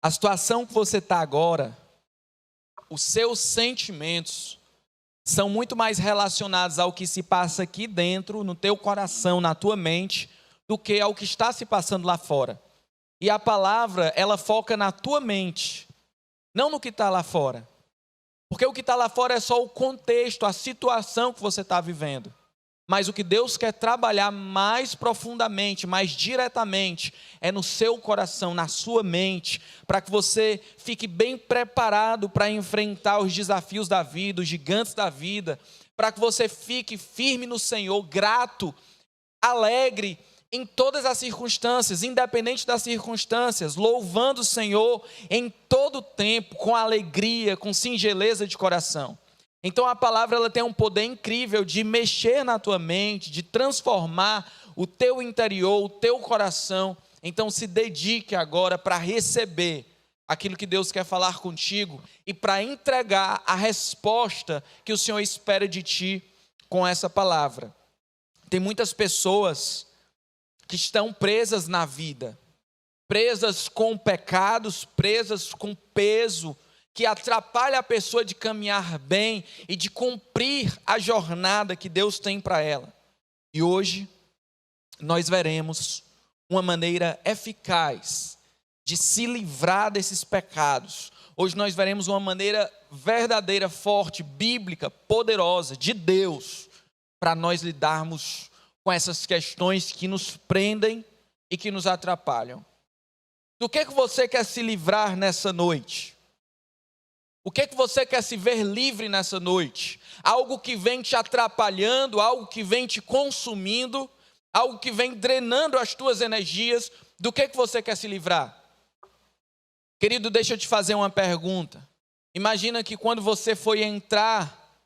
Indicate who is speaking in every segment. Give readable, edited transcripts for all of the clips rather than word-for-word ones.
Speaker 1: A situação que você está agora, os seus sentimentos são muito mais relacionados ao que se passa aqui dentro, no teu coração, na tua mente, do que ao que está se passando lá fora. E a palavra, ela foca na tua mente, não no que está lá fora. Porque o que está lá fora é só o contexto, a situação que você está vivendo. Mas o que Deus quer trabalhar mais profundamente, mais diretamente, é no seu coração, na sua mente, para que você fique bem preparado para enfrentar os desafios da vida, os gigantes da vida, para que você fique firme no Senhor, grato, alegre em todas as circunstâncias, independente das circunstâncias, louvando o Senhor em todo o tempo, com alegria, com singeleza de coração. Então a palavra ela tem um poder incrível de mexer na tua mente, de transformar o teu interior, o teu coração. Então se dedique agora para receber aquilo que Deus quer falar contigo e para entregar a resposta que o Senhor espera de ti com essa palavra. Tem muitas pessoas que estão presas na vida, presas com pecados, presas com peso, que atrapalha a pessoa de caminhar bem e de cumprir a jornada que Deus tem para ela. E hoje nós veremos uma maneira eficaz de se livrar desses pecados. Hoje nós veremos uma maneira verdadeira, forte, bíblica, poderosa, de Deus, para nós lidarmos com essas questões que nos prendem e que nos atrapalham. Do que você quer se livrar nessa noite? O que você quer se ver livre nessa noite? Algo que vem te atrapalhando, algo que vem te consumindo, algo que vem drenando as tuas energias. Do que você quer se livrar? Querido, deixa eu te fazer uma pergunta. Imagina que quando você foi entrar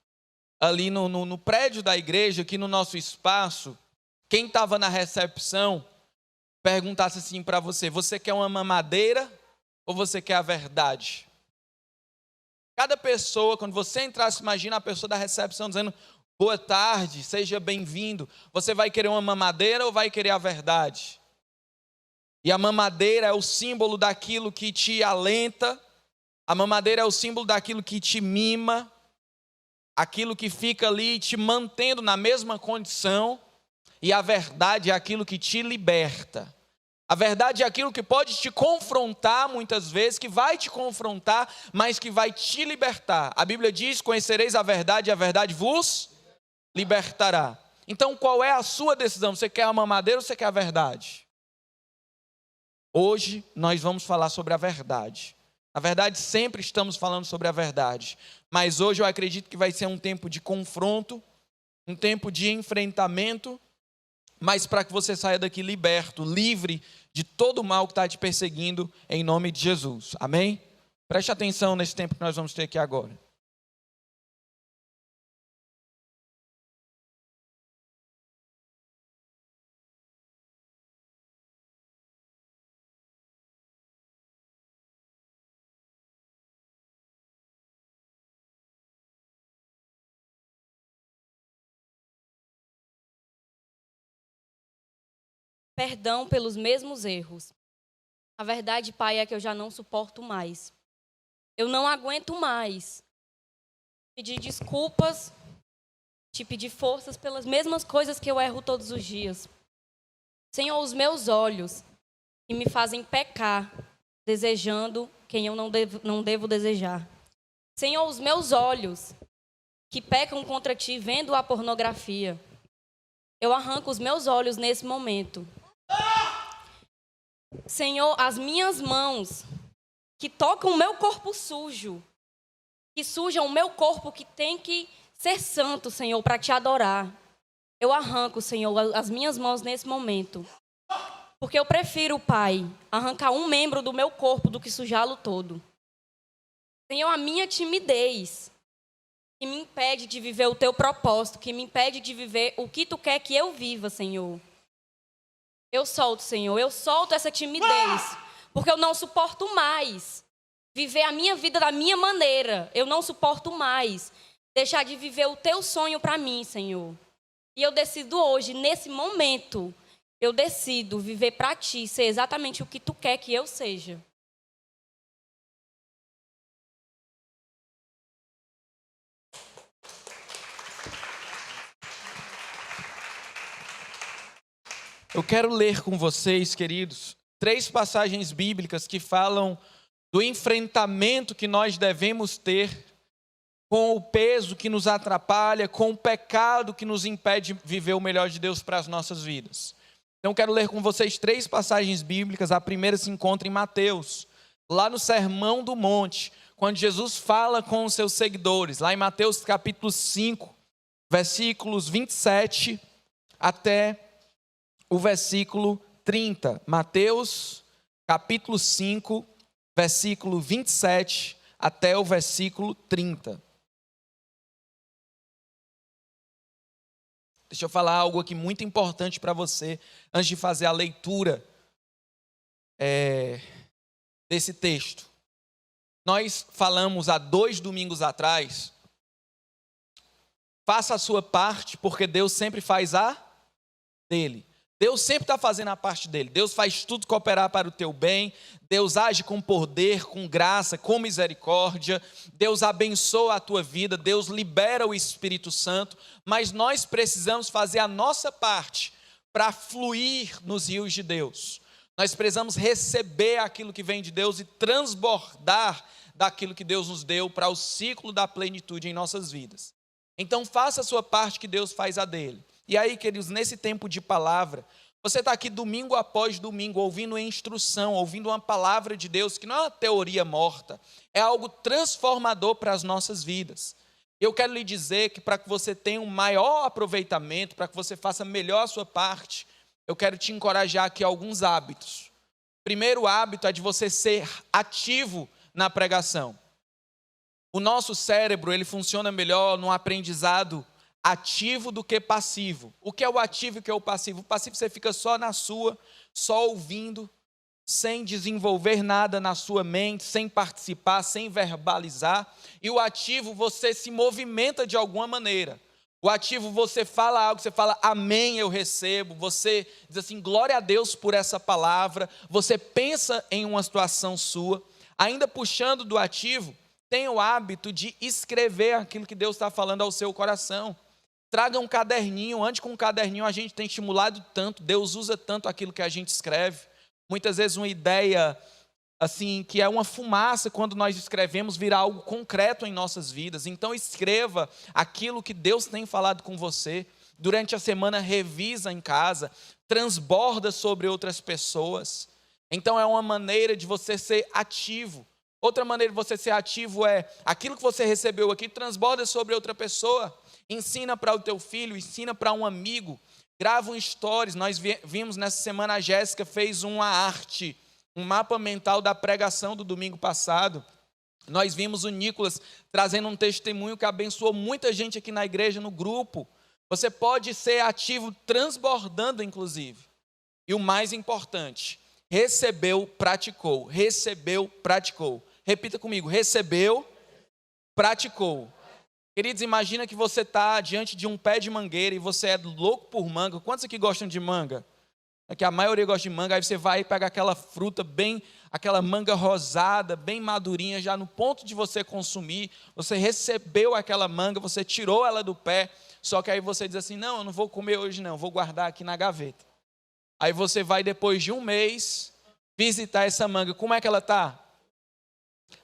Speaker 1: ali no prédio da igreja, aqui no nosso espaço, quem estava na recepção perguntasse assim para você: você quer uma mamadeira ou você quer a verdade? Cada pessoa, quando você entrasse, imagina a pessoa da recepção dizendo: boa tarde, seja bem-vindo. Você vai querer uma mamadeira ou vai querer a verdade? E a mamadeira é o símbolo daquilo que te alenta, a mamadeira é o símbolo daquilo que te mima, aquilo que fica ali te mantendo na mesma condição, e a verdade é aquilo que te liberta. A verdade é aquilo que pode te confrontar muitas vezes, que vai te confrontar, mas que vai te libertar. A Bíblia diz: conhecereis a verdade e a verdade vos libertará. Então qual é a sua decisão? Você quer a mamadeira ou você quer a verdade? Hoje nós vamos falar sobre a verdade. Na verdade, sempre estamos falando sobre a verdade. Mas hoje eu acredito que vai ser um tempo de confronto, um tempo de enfrentamento, mas para que você saia daqui liberto, livre de todo o mal que está te perseguindo, em nome de Jesus. Amém? Preste atenção nesse tempo que nós vamos ter aqui agora.
Speaker 2: Perdão pelos mesmos erros. A verdade, Pai, é que eu já não suporto mais. Eu não aguento mais pedir desculpas, te pedir forças pelas mesmas coisas que eu erro todos os dias. Senhor, os meus olhos que me fazem pecar, desejando quem eu não devo desejar. Senhor, os meus olhos que pecam contra ti, vendo a pornografia. Eu arranco os meus olhos nesse momento. Senhor, as minhas mãos que tocam o meu corpo sujo, que sujam o meu corpo que tem que ser santo, Senhor, para te adorar. Eu arranco, Senhor, as minhas mãos nesse momento. Porque eu prefiro, Pai, arrancar um membro do meu corpo do que sujá-lo todo. Senhor, a minha timidez, que me impede de viver o teu propósito, que me impede de viver o que tu quer que eu viva, Senhor. Eu solto, Senhor, eu solto essa timidez, porque eu não suporto mais viver a minha vida da minha maneira. Eu não suporto mais deixar de viver o teu sonho para mim, Senhor. E eu decido hoje, nesse momento, eu decido viver para ti, ser exatamente o que tu quer que eu seja.
Speaker 1: Eu quero ler com vocês, queridos, 3 passagens bíblicas que falam do enfrentamento que nós devemos ter com o peso que nos atrapalha, com o pecado que nos impede de viver o melhor de Deus para as nossas vidas. Então, eu quero ler com vocês 3 passagens bíblicas. A primeira se encontra em Mateus, lá no Sermão do Monte, quando Jesus fala com os seus seguidores, lá em Mateus capítulo 5, versículos 27 até o versículo 30. Mateus capítulo 5, versículo 27 até o versículo 30. Deixa eu falar algo aqui muito importante para você, antes de fazer a leitura desse texto. Nós falamos há 2 domingos atrás, faça a sua parte, porque Deus sempre faz a dele. Deus sempre está fazendo a parte dele. Deus faz tudo cooperar para o teu bem. Deus age com poder, com graça, com misericórdia. Deus abençoa a tua vida. Deus libera o Espírito Santo. Mas nós precisamos fazer a nossa parte para fluir nos rios de Deus. Nós precisamos receber aquilo que vem de Deus e transbordar daquilo que Deus nos deu para o ciclo da plenitude em nossas vidas. Então faça a sua parte, que Deus faz a dele. E aí, queridos, nesse tempo de palavra, você está aqui domingo após domingo, ouvindo instrução, ouvindo uma palavra de Deus, que não é uma teoria morta, é algo transformador para as nossas vidas. Eu quero lhe dizer que para que você tenha um maior aproveitamento, para que você faça melhor a sua parte, eu quero te encorajar aqui a alguns hábitos. O primeiro hábito é de você ser ativo na pregação. O nosso cérebro, ele funciona melhor no aprendizado ativo do que passivo. O que é o ativo e o que é o passivo? O passivo você fica só na sua, só ouvindo, sem desenvolver nada na sua mente, sem participar, sem verbalizar. E o ativo você se movimenta de alguma maneira. O ativo você fala algo, você fala amém, eu recebo. Você diz assim, glória a Deus por essa palavra. Você pensa em uma situação sua. Ainda puxando do ativo, tenha o hábito de escrever aquilo que Deus está falando ao seu coração. Traga um caderninho. Antes, com um caderninho a gente tem estimulado tanto, Deus usa tanto aquilo que a gente escreve. Muitas vezes uma ideia assim, que é uma fumaça, quando nós escrevemos, vira algo concreto em nossas vidas. Então escreva aquilo que Deus tem falado com você. Durante a semana revisa em casa, transborda sobre outras pessoas. Então é uma maneira de você ser ativo. Outra maneira de você ser ativo é aquilo que você recebeu aqui, transborda sobre outra pessoa. Ensina para o teu filho, ensina para um amigo, grava um stories. Nós vimos nessa semana, a Jéssica fez uma arte, um mapa mental da pregação do domingo passado. Nós vimos o Nicolas trazendo um testemunho que abençoou muita gente aqui na igreja, no grupo. Você pode ser ativo, transbordando inclusive. E o mais importante, recebeu, praticou. Recebeu, praticou. Repita comigo, recebeu, praticou. Queridos, imagina que você está diante de um pé de mangueira e você é louco por manga. Quantos aqui gostam de manga? Aqui a maioria gosta de manga. Aí você vai e pega aquela fruta bem, aquela manga rosada, bem madurinha, já no ponto de você consumir. Você recebeu aquela manga, você tirou ela do pé, só que aí você diz assim, não, eu não vou comer hoje não, vou guardar aqui na gaveta. Aí você vai depois de um mês visitar essa manga. Como é que ela está?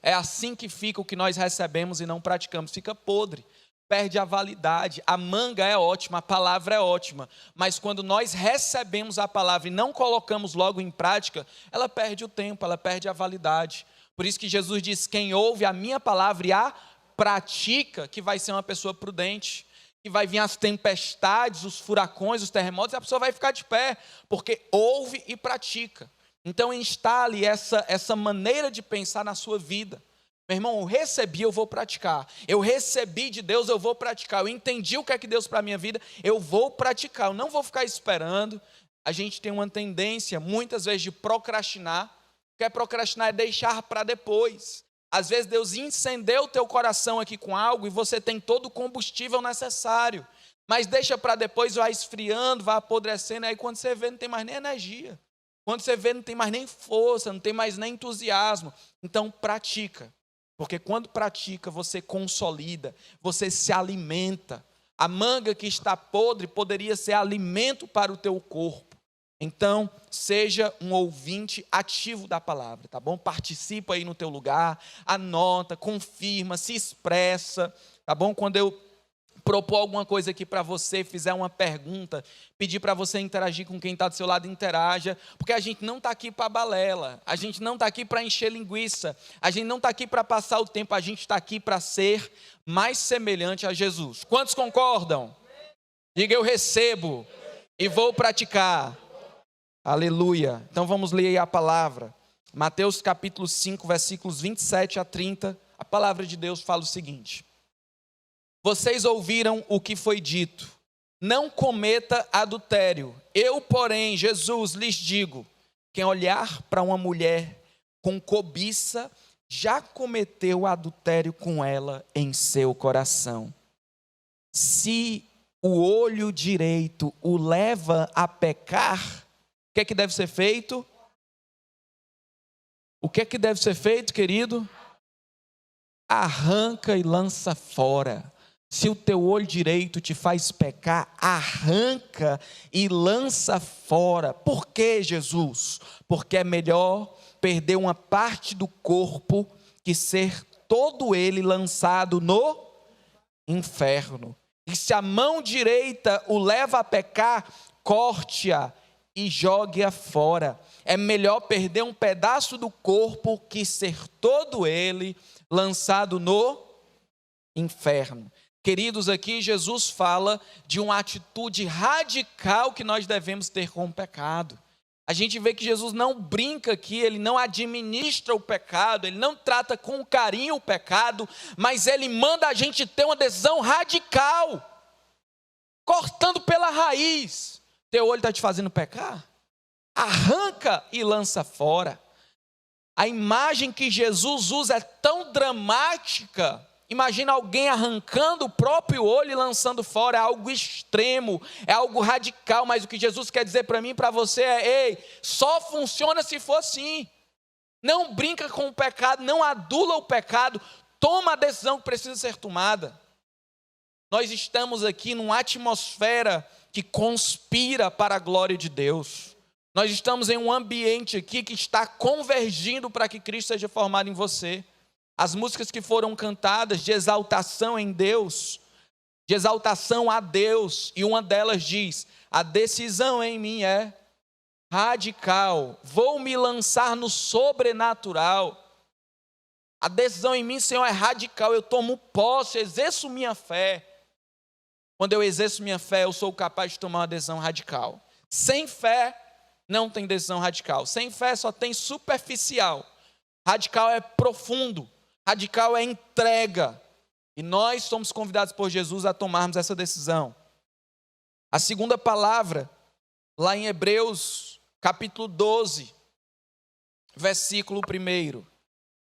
Speaker 1: É assim que fica o que nós recebemos e não praticamos. Fica podre, perde a validade. A manga é ótima, a palavra é ótima, mas quando nós recebemos a palavra e não colocamos logo em prática, ela perde o tempo, ela perde a validade. Por isso que Jesus diz, quem ouve a minha palavra e a pratica, que vai ser uma pessoa prudente, que vai vir as tempestades, os furacões, os terremotos, e a pessoa vai ficar de pé, porque ouve e pratica. Então instale essa maneira de pensar na sua vida. Meu irmão, eu recebi, eu vou praticar. Eu recebi de Deus, eu vou praticar. Eu entendi o que é que Deus para a minha vida, eu vou praticar. Eu não vou ficar esperando. A gente tem uma tendência, muitas vezes, de procrastinar. O que é procrastinar? É deixar para depois. Às vezes Deus incendeu o teu coração aqui com algo e você tem todo o combustível necessário. Mas deixa para depois, vai esfriando, vai apodrecendo. Aí quando você vê, não tem mais nem energia. Quando você vê, não tem mais nem força, não tem mais nem entusiasmo. Então, pratica. Porque quando pratica, você consolida, você se alimenta. A manga que está podre poderia ser alimento para o teu corpo. Então, seja um ouvinte ativo da palavra, tá bom? Participa aí no teu lugar, anota, confirma, se expressa, tá bom? Quando eu propor alguma coisa aqui para você, fizer uma pergunta, pedir para você interagir com quem está do seu lado, interaja, porque a gente não está aqui para balela, a gente não está aqui para encher linguiça, a gente não está aqui para passar o tempo, a gente está aqui para ser mais semelhante a Jesus. Quantos concordam? Diga: eu recebo e vou praticar. Aleluia. Então vamos ler aí a palavra. Mateus capítulo 5, versículos 27 a 30. A palavra de Deus fala o seguinte: vocês ouviram o que foi dito: não cometa adultério. Eu, porém, Jesus, lhes digo: quem olhar para uma mulher com cobiça, já cometeu adultério com ela em seu coração. Se o olho direito o leva a pecar, o que é que deve ser feito? O que é que deve ser feito, querido? Arranca e lança fora. Se o teu olho direito te faz pecar, arranca e lança fora. Por que, Jesus? Porque é melhor perder uma parte do corpo que ser todo ele lançado no inferno. E se a mão direita o leva a pecar, corte-a e jogue-a fora. É melhor perder um pedaço do corpo que ser todo ele lançado no inferno. Queridos, aqui Jesus fala de uma atitude radical que nós devemos ter com o pecado. A gente vê que Jesus não brinca aqui, ele não administra o pecado, ele não trata com carinho o pecado, mas ele manda a gente ter uma decisão radical, cortando pela raiz. Teu olho está te fazendo pecar? Arranca e lança fora. A imagem que Jesus usa é tão dramática. Imagina alguém arrancando o próprio olho e lançando fora. É algo extremo, é algo radical. Mas o que Jesus quer dizer para mim e para você é: ei, só funciona se for assim. Não brinca com o pecado, não adula o pecado. Toma a decisão que precisa ser tomada. Nós estamos aqui numa atmosfera que conspira para a glória de Deus. Nós estamos em um ambiente aqui que está convergindo para que Cristo seja formado em você. As músicas que foram cantadas de exaltação em Deus, de exaltação a Deus, e uma delas diz: a decisão em mim é radical, vou me lançar no sobrenatural. A decisão em mim, Senhor, é radical, eu tomo posse, exerço minha fé. Quando eu exerço minha fé, eu sou capaz de tomar uma decisão radical. Sem fé, não tem decisão radical. Sem fé, só tem superficial. Radical é profundo. Radical é entrega. E nós somos convidados por Jesus a tomarmos essa decisão. A segunda palavra, lá em Hebreus, capítulo 12, versículo 1.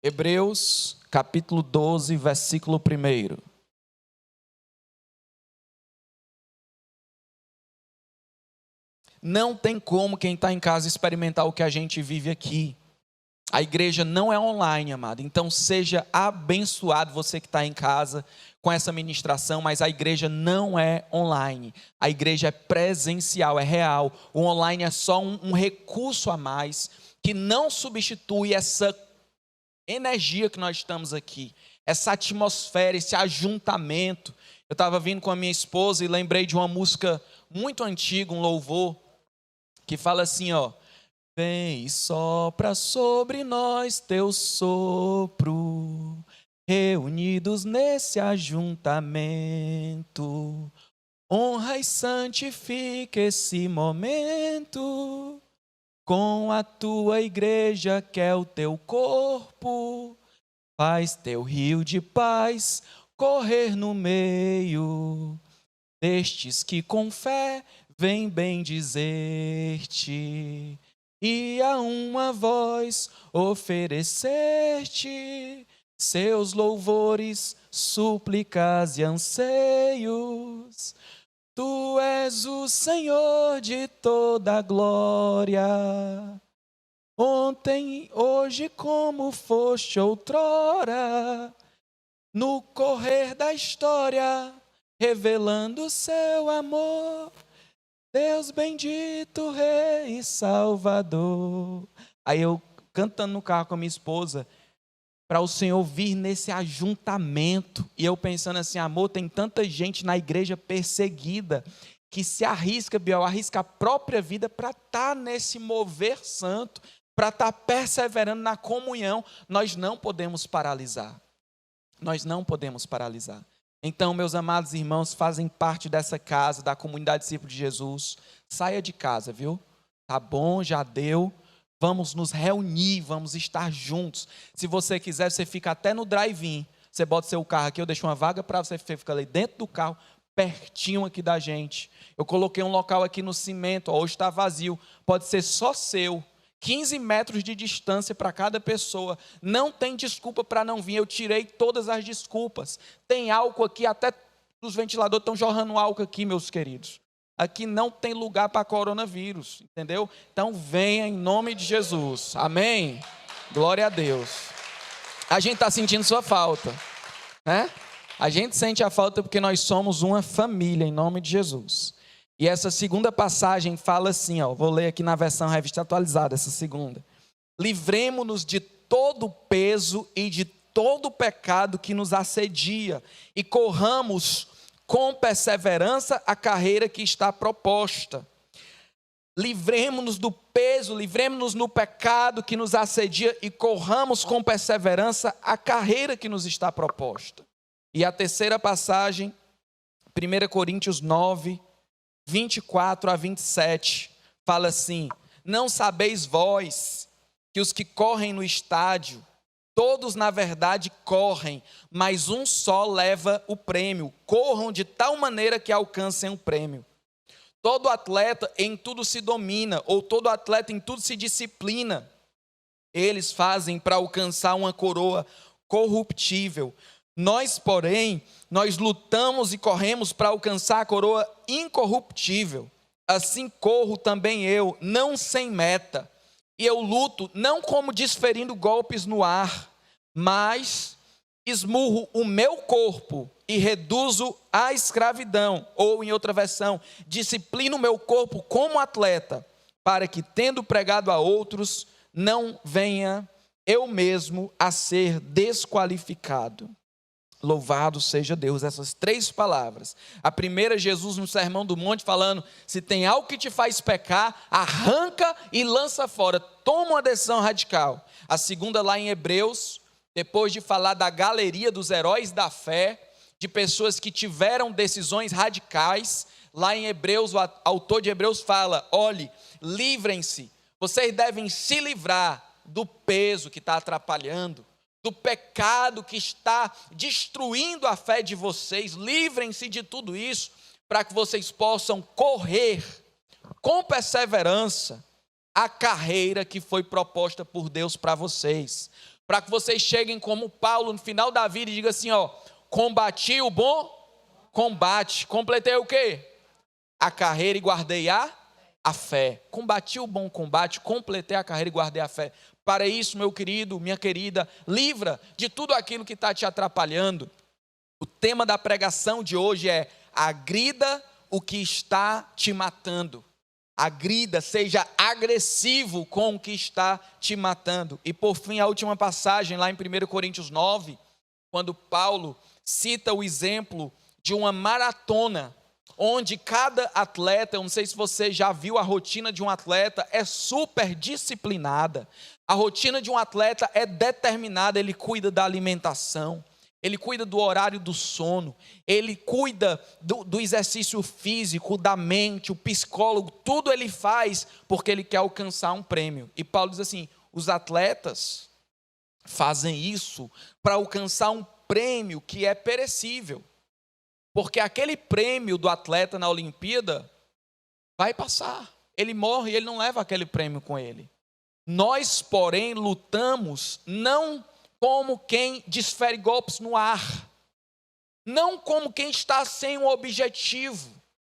Speaker 1: Hebreus, capítulo 12, versículo 1. Não tem como quem está em casa experimentar o que a gente vive aqui. A igreja não é online, amado. Então seja abençoado você que está em casa com essa ministração, mas a igreja não é online. A igreja é presencial, é real. O online é só um recurso a mais que não substitui essa energia que nós estamos aqui, essa atmosfera, esse ajuntamento. Eu estava vindo com a minha esposa e lembrei de uma música muito antiga, um louvor, que fala assim, ó: vem e sopra sobre nós teu sopro, reunidos nesse ajuntamento, honra e santifica esse momento, com a tua igreja que é o teu corpo, faz teu rio de paz correr no meio destes que com fé vem bendizer-te, e a uma voz oferecer-te seus louvores, súplicas e anseios. Tu és o Senhor de toda a glória, ontem, hoje, como foste outrora, no correr da história, revelando seu amor. Deus bendito, Rei e Salvador. Aí eu cantando no carro com a minha esposa, para o Senhor vir nesse ajuntamento. E eu pensando assim, amor, tem tanta gente na igreja perseguida, que se arrisca, Biel, arrisca a própria vida para estar nesse mover santo, para estar perseverando na comunhão. Nós não podemos paralisar. Nós não podemos paralisar. Então, meus amados irmãos, fazem parte dessa casa, da comunidade discípulo de Jesus. Saia de casa, viu? Tá bom, já deu. Vamos nos reunir, vamos estar juntos. Se você quiser, você fica até no drive-in. Você bota seu carro aqui, eu deixo uma vaga para você ficar ali dentro do carro, pertinho aqui da gente. Eu coloquei um local aqui no cimento, hoje está vazio. Pode ser só seu. 15 metros de distância para cada pessoa. Não tem desculpa para não vir. Eu tirei todas as desculpas. Tem álcool aqui, até os ventiladores estão jorrando álcool aqui, meus queridos. Aqui não tem lugar para coronavírus, entendeu? Então venha em nome de Jesus. Amém? Glória a Deus. A gente está sentindo sua falta, né? A gente sente a falta porque nós somos uma família em nome de Jesus. E essa segunda passagem fala assim, ó, vou ler aqui na versão revista atualizada, essa segunda. Livremo-nos de todo o peso e de todo o pecado que nos assedia e corramos com perseverança a carreira que está proposta. Livremo-nos do peso, livremo-nos do pecado que nos assedia e corramos com perseverança a carreira que nos está proposta. E a terceira passagem, 1 Coríntios 9, 24 a 27, fala assim: não sabeis vós que os que correm no estádio, todos na verdade correm, mas um só leva o prêmio. Corram de tal maneira que alcancem o prêmio. Todo atleta em tudo se domina, ou todo atleta em tudo se disciplina. Eles fazem para alcançar uma coroa corruptível. Nós, porém, nós lutamos e corremos para alcançar a coroa incorruptível. Assim corro também eu, não sem meta. E eu luto não como desferindo golpes no ar, mas esmurro o meu corpo e reduzo à escravidão. Ou, em outra versão, disciplino o meu corpo como atleta, para que, tendo pregado a outros, não venha eu mesmo a ser desqualificado. Louvado seja Deus. Essas três palavras. A primeira, Jesus no Sermão do Monte falando: se tem algo que te faz pecar, arranca e lança fora. Toma uma decisão radical. A segunda, lá em Hebreus, depois de falar da galeria dos heróis da fé, de pessoas que tiveram decisões radicais, lá em Hebreus, o autor de Hebreus fala: olhe, livrem-se, vocês devem se livrar do peso que está atrapalhando, do pecado que está destruindo a fé de vocês. Livrem-se de tudo isso, para que vocês possam correr com perseverança a carreira que foi proposta por Deus para vocês, para que vocês cheguem como Paulo no final da vida e digam assim, ó: combati o bom combate, completei o quê? A carreira e guardei a fé. Combati o bom combate, completei a carreira e guardei a fé. Para isso, meu querido, minha querida, livra de tudo aquilo que está te atrapalhando. O tema da pregação de hoje é: agrida o que está te matando. Agrida, seja agressivo com o que está te matando. E por fim, a última passagem, lá em 1 Coríntios 9, quando Paulo cita o exemplo de uma maratona, onde cada atleta, eu não sei se você já viu a rotina de um atleta, é super disciplinada. A rotina de um atleta é determinada, ele cuida da alimentação, ele cuida do horário do sono, ele cuida do exercício físico, da mente, o psicólogo, tudo ele faz porque ele quer alcançar um prêmio. E Paulo diz assim: os atletas fazem isso para alcançar um prêmio que é perecível. Porque aquele prêmio do atleta na Olimpíada vai passar. Ele morre e ele não leva aquele prêmio com ele. Nós, porém, lutamos não como quem desfere golpes no ar, não como quem está sem um objetivo,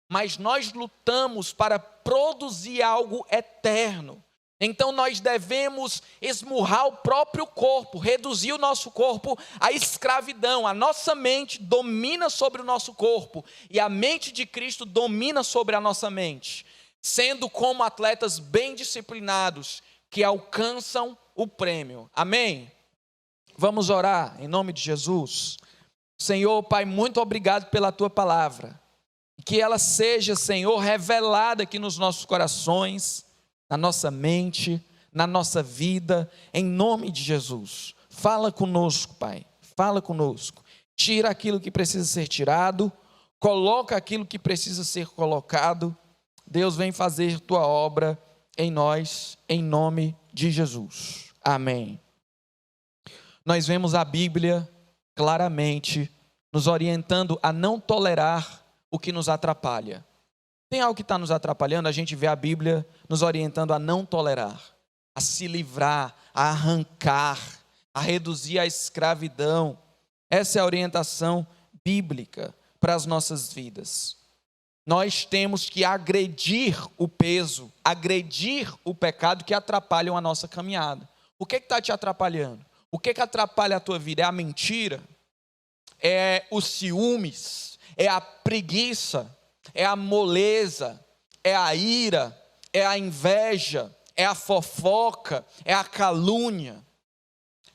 Speaker 1: mas nós lutamos para produzir algo eterno. Então nós devemos esmurrar o próprio corpo, reduzir o nosso corpo à escravidão. A nossa mente domina sobre o nosso corpo e a mente de Cristo domina sobre a nossa mente. sendo como atletas bem disciplinados que alcançam o prêmio. Amém? Vamos orar em nome de Jesus. Senhor, Pai, muito obrigado pela tua palavra. Que ela seja, Senhor, revelada aqui nos nossos corações, na nossa mente, na nossa vida, em nome de Jesus. Fala conosco, Pai, fala conosco. Tira aquilo que precisa ser tirado, coloca aquilo que precisa ser colocado. Deus vem fazer tua obra em nós, em nome de Jesus. Amém. Nós vemos a Bíblia claramente nos orientando a não tolerar o que nos atrapalha. Tem algo que está nos atrapalhando, a gente vê a Bíblia nos orientando a não tolerar, a se livrar, a arrancar, a reduzir a escravidão. Essa é a orientação bíblica para as nossas vidas. Nós temos que agredir o peso, agredir o pecado que atrapalham a nossa caminhada. O que está te atrapalhando? O que atrapalha a tua vida? É a mentira? É os ciúmes? É a preguiça? É a moleza? É a ira? É a inveja? É a fofoca? É a calúnia?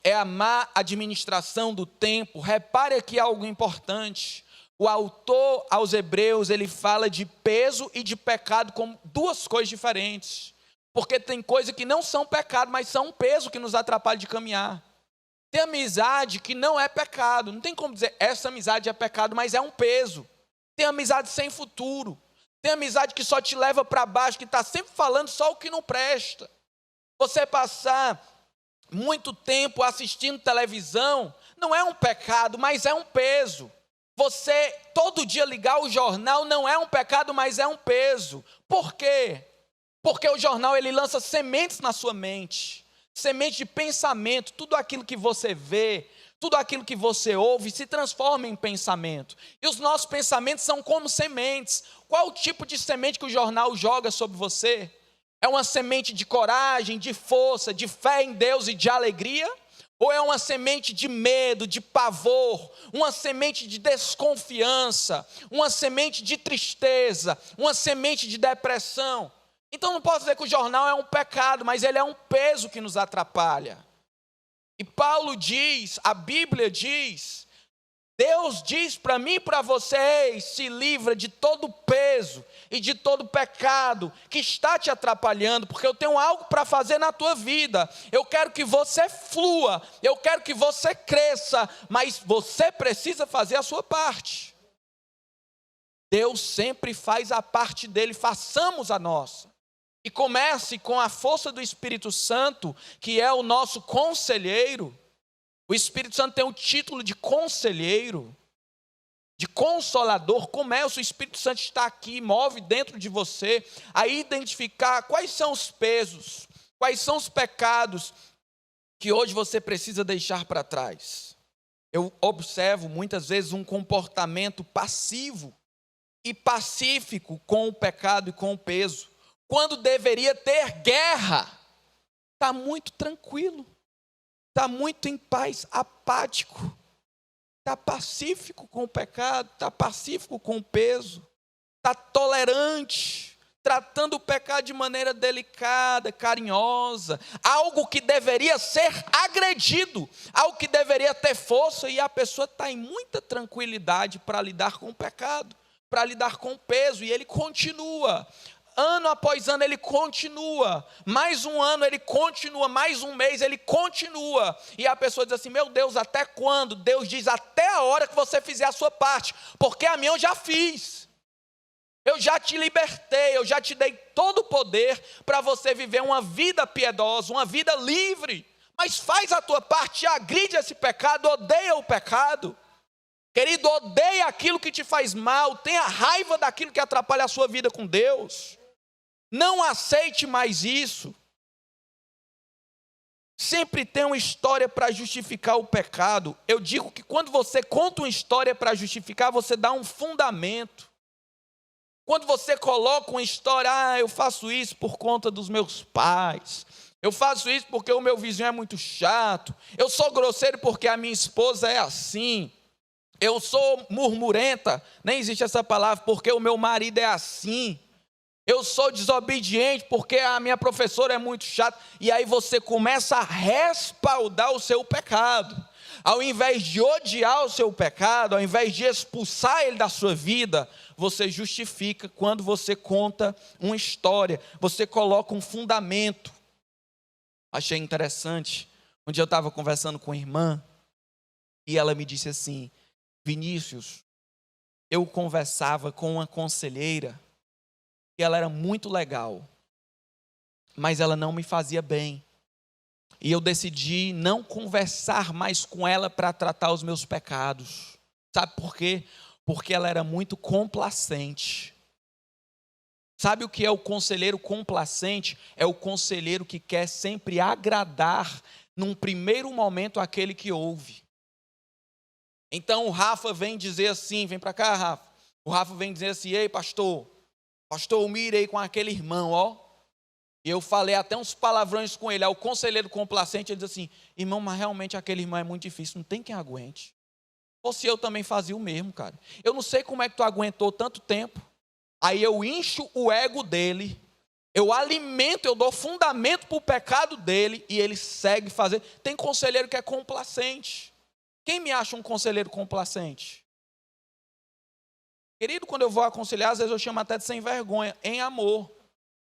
Speaker 1: É a má administração do tempo? Repare aqui algo importante. O autor aos Hebreus, ele fala de peso e de pecado como duas coisas diferentes. Porque tem coisas que não são pecado, mas são um peso que nos atrapalha de caminhar. Tem amizade que não é pecado. Não tem como dizer, essa amizade é pecado, mas é um peso. Tem amizade sem futuro. Tem amizade que só te leva para baixo, que está sempre falando só o que não presta. Você passar muito tempo assistindo televisão, não é um pecado, mas é um peso. Você todo dia ligar o jornal não é um pecado, mas é um peso. Por quê? Porque o jornal ele lança sementes na sua mente. Semente de pensamento, tudo aquilo que você vê, tudo aquilo que você ouve se transforma em pensamento. E os nossos pensamentos são como sementes. Qual o tipo de semente que o jornal joga sobre você? É uma semente de coragem, de força, de fé em Deus e de alegria? Ou é uma semente de medo, de pavor, uma semente de desconfiança, uma semente de tristeza, uma semente de depressão? Então não posso dizer que o jornal é um pecado, mas ele é um peso que nos atrapalha. E Paulo diz, a Bíblia diz, Deus diz para mim e para vocês, se livra de todo peso e de todo pecado que está te atrapalhando, porque eu tenho algo para fazer na tua vida. Eu quero que você flua, eu quero que você cresça, mas você precisa fazer a sua parte. Deus sempre faz a parte dele, façamos a nossa. E comece com a força do Espírito Santo, que é o nosso conselheiro. O Espírito Santo tem o título de conselheiro, de consolador. Comece, o Espírito Santo está aqui, move dentro de você, a identificar quais são os pesos, quais são os pecados que hoje você precisa deixar para trás. Eu observo muitas vezes um comportamento passivo e pacífico com o pecado e com o peso. Quando deveria ter guerra, está muito tranquilo, está muito em paz, apático, está pacífico com o pecado, está pacífico com o peso, está tolerante, tratando o pecado de maneira delicada, carinhosa, algo que deveria ser agredido, algo que deveria ter força, e a pessoa está em muita tranquilidade para lidar com o pecado, para lidar com o peso, e ele continua. Ano após ano ele continua, mais um ano ele continua, mais um mês ele continua, e a pessoa diz assim, meu Deus, até quando? Deus diz, até a hora que você fizer a sua parte, porque a minha eu já fiz, eu já te libertei, eu já te dei todo o poder para você viver uma vida piedosa, uma vida livre, mas faz a tua parte, agride esse pecado, odeia o pecado. Querido, odeia aquilo que te faz mal, tenha raiva daquilo que atrapalha a sua vida com Deus. Não aceite mais isso. Sempre tem uma história para justificar o pecado. Eu digo que quando você conta uma história para justificar, você dá um fundamento. Quando você coloca uma história, eu faço isso por conta dos meus pais, eu faço isso porque o meu vizinho é muito chato, eu sou grosseiro porque a minha esposa é assim, eu sou murmurenta, nem existe essa palavra, porque o meu marido é assim. Eu sou desobediente porque a minha professora é muito chata. E aí você começa a respaldar o seu pecado. Ao invés de odiar o seu pecado, ao invés de expulsar ele da sua vida, você justifica quando você conta uma história, você coloca um fundamento. Achei interessante, um dia eu estava conversando com a irmã, e ela me disse assim: Vinícius, eu conversava com uma conselheira, e ela era muito legal, mas ela não me fazia bem. E eu decidi não conversar mais com ela para tratar os meus pecados. Sabe por quê? Porque ela era muito complacente. Sabe o que é o conselheiro complacente? É o conselheiro que quer sempre agradar, num primeiro momento, aquele que ouve. Então o Rafa vem dizer assim, vem para cá, Rafa. O Rafa vem dizer assim: ei, pastor, eu mirei com aquele irmão, ó. E eu falei até uns palavrões com ele. Aí o conselheiro complacente, ele diz assim: irmão, mas realmente aquele irmão é muito difícil, não tem quem aguente. Ou se eu também fazia o mesmo, cara. Eu não sei como é que tu aguentou tanto tempo. Aí eu encho o ego dele, eu alimento, eu dou fundamento para o pecado dele, e ele segue fazendo. Tem conselheiro que é complacente. Quem me acha um conselheiro complacente? Querido, quando eu vou aconselhar, às vezes eu chamo até de sem vergonha, em amor.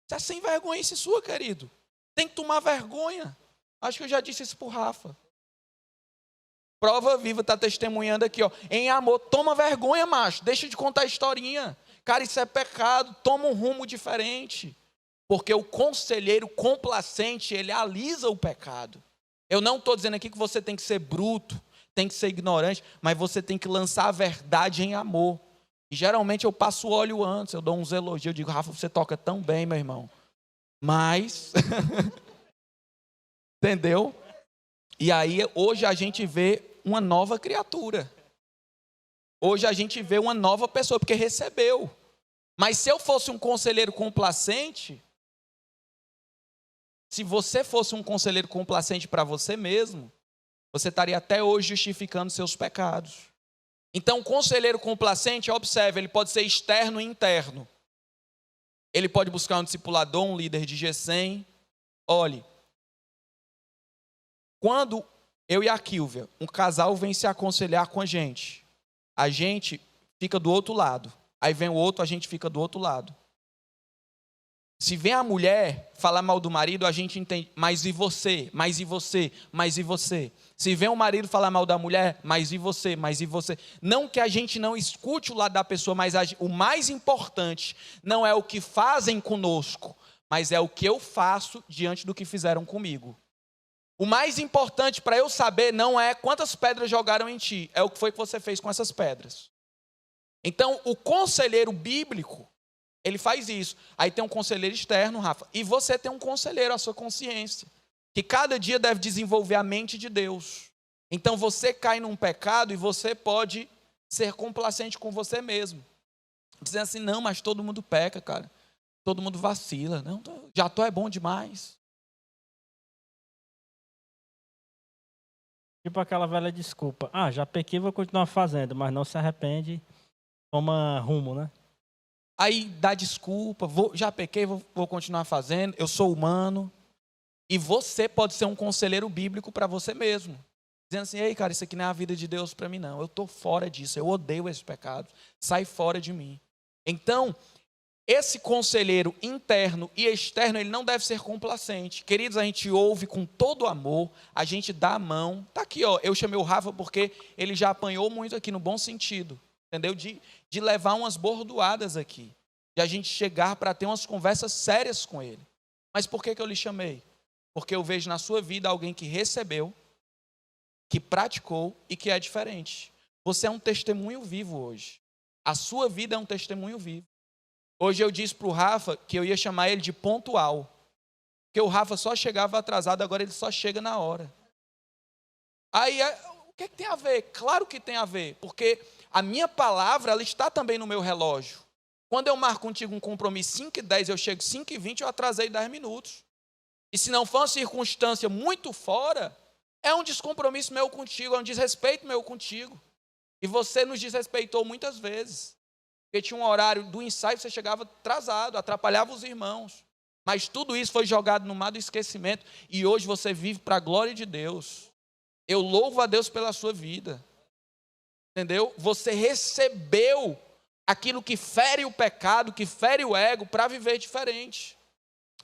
Speaker 1: Isso é sem vergonhice sua, querido. Tem que tomar vergonha. Acho que eu já disse isso para o Rafa. Prova viva, está testemunhando aqui, ó. Em amor, toma vergonha, macho. Deixa de contar historinha. Cara, isso é pecado. Toma um rumo diferente. Porque o conselheiro complacente, ele alisa o pecado. Eu não estou dizendo aqui que você tem que ser bruto, tem que ser ignorante, mas você tem que lançar a verdade em amor. E geralmente eu passo o óleo antes, eu dou uns elogios, eu digo: Rafa, você toca tão bem, meu irmão. Mas, entendeu? E aí hoje a gente vê uma nova criatura. Hoje a gente vê uma nova pessoa, porque recebeu. Mas se eu fosse um conselheiro complacente, se você fosse um conselheiro complacente para você mesmo, você estaria até hoje justificando seus pecados. Então, o conselheiro complacente, observe, ele pode ser externo e interno. Ele pode buscar um discipulador, um líder de G100. Olhe, quando eu e a Kílvia, um casal vem se aconselhar com a gente fica do outro lado. Aí vem o outro, a gente fica do outro lado. Se vem a mulher falar mal do marido, a gente entende: mas e você? Mas e você? Mas e você? Se vem o marido falar mal da mulher, mas e você? Mas e você? Não que a gente não escute o lado da pessoa, mas o mais importante não é o que fazem conosco, mas é o que eu faço diante do que fizeram comigo. O mais importante para eu saber não é quantas pedras jogaram em ti, é o que foi que você fez com essas pedras. Então, o conselheiro bíblico, ele faz isso. Aí tem um conselheiro externo, Rafa, e você tem um conselheiro, a sua consciência, que cada dia deve desenvolver a mente de Deus. Então você cai num pecado e você pode ser complacente com você mesmo. Dizendo assim: não, mas todo mundo peca, cara. Todo mundo vacila. Não, já tô é bom demais.
Speaker 3: Tipo aquela velha desculpa: ah, já pequei, vou continuar fazendo, mas não se arrepende, toma rumo, né?
Speaker 1: Aí dá desculpa: já pequei, vou continuar fazendo, eu sou humano. E você pode ser um conselheiro bíblico para você mesmo. Dizendo assim: ei, cara, isso aqui não é a vida de Deus para mim, não. Eu estou fora disso, eu odeio esse pecado. Sai fora de mim. Então, esse conselheiro interno e externo, ele não deve ser complacente. Queridos, a gente ouve com todo amor, a gente dá a mão. Está aqui, ó, eu chamei o Rafa porque ele já apanhou muito aqui, no bom sentido. Entendeu? De levar umas bordoadas aqui. De a gente chegar para ter umas conversas sérias com ele. Mas por que eu lhe chamei? Porque eu vejo na sua vida alguém que recebeu, que praticou e que é diferente. Você é um testemunho vivo hoje. A sua vida é um testemunho vivo. Hoje eu disse para o Rafa que eu ia chamar ele de pontual. Porque o Rafa só chegava atrasado, agora ele só chega na hora. Aí, o que tem a ver? Claro que tem a ver, porque a minha palavra, ela está também no meu relógio. Quando eu marco contigo um compromisso 5h10, eu chego 5h20, eu atrasei 10 minutos. E se não for uma circunstância muito fora, é um descompromisso meu contigo, é um desrespeito meu contigo. E você nos desrespeitou muitas vezes. porque tinha um horário do ensaio, você chegava atrasado, atrapalhava os irmãos. Mas tudo isso foi jogado no mar do esquecimento, e hoje você vive para a glória de Deus. Eu louvo a Deus pela sua vida. Entendeu? Você recebeu aquilo que fere o pecado, que fere o ego, para viver diferente.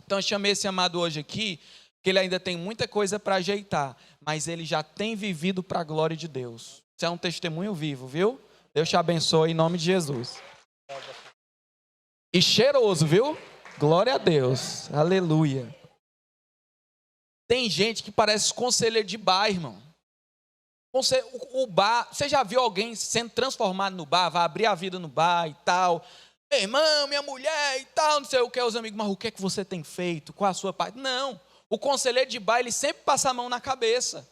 Speaker 1: Então eu chamei esse amado hoje aqui, que ele ainda tem muita coisa para ajeitar, mas ele já tem vivido para a glória de Deus. Isso é um testemunho vivo, viu? Deus te abençoe em nome de Jesus. E cheiroso, viu? Glória a Deus. Aleluia. Tem gente que parece conselheiro de bar, irmão. O bar, você já viu alguém sendo transformado no bar, vai abrir a vida no bar e tal, meu irmão, minha mulher e tal, não sei o que, os amigos, mas o que é que você tem feito, qual a sua parte? Não, o conselheiro de bar, ele sempre passa a mão na cabeça,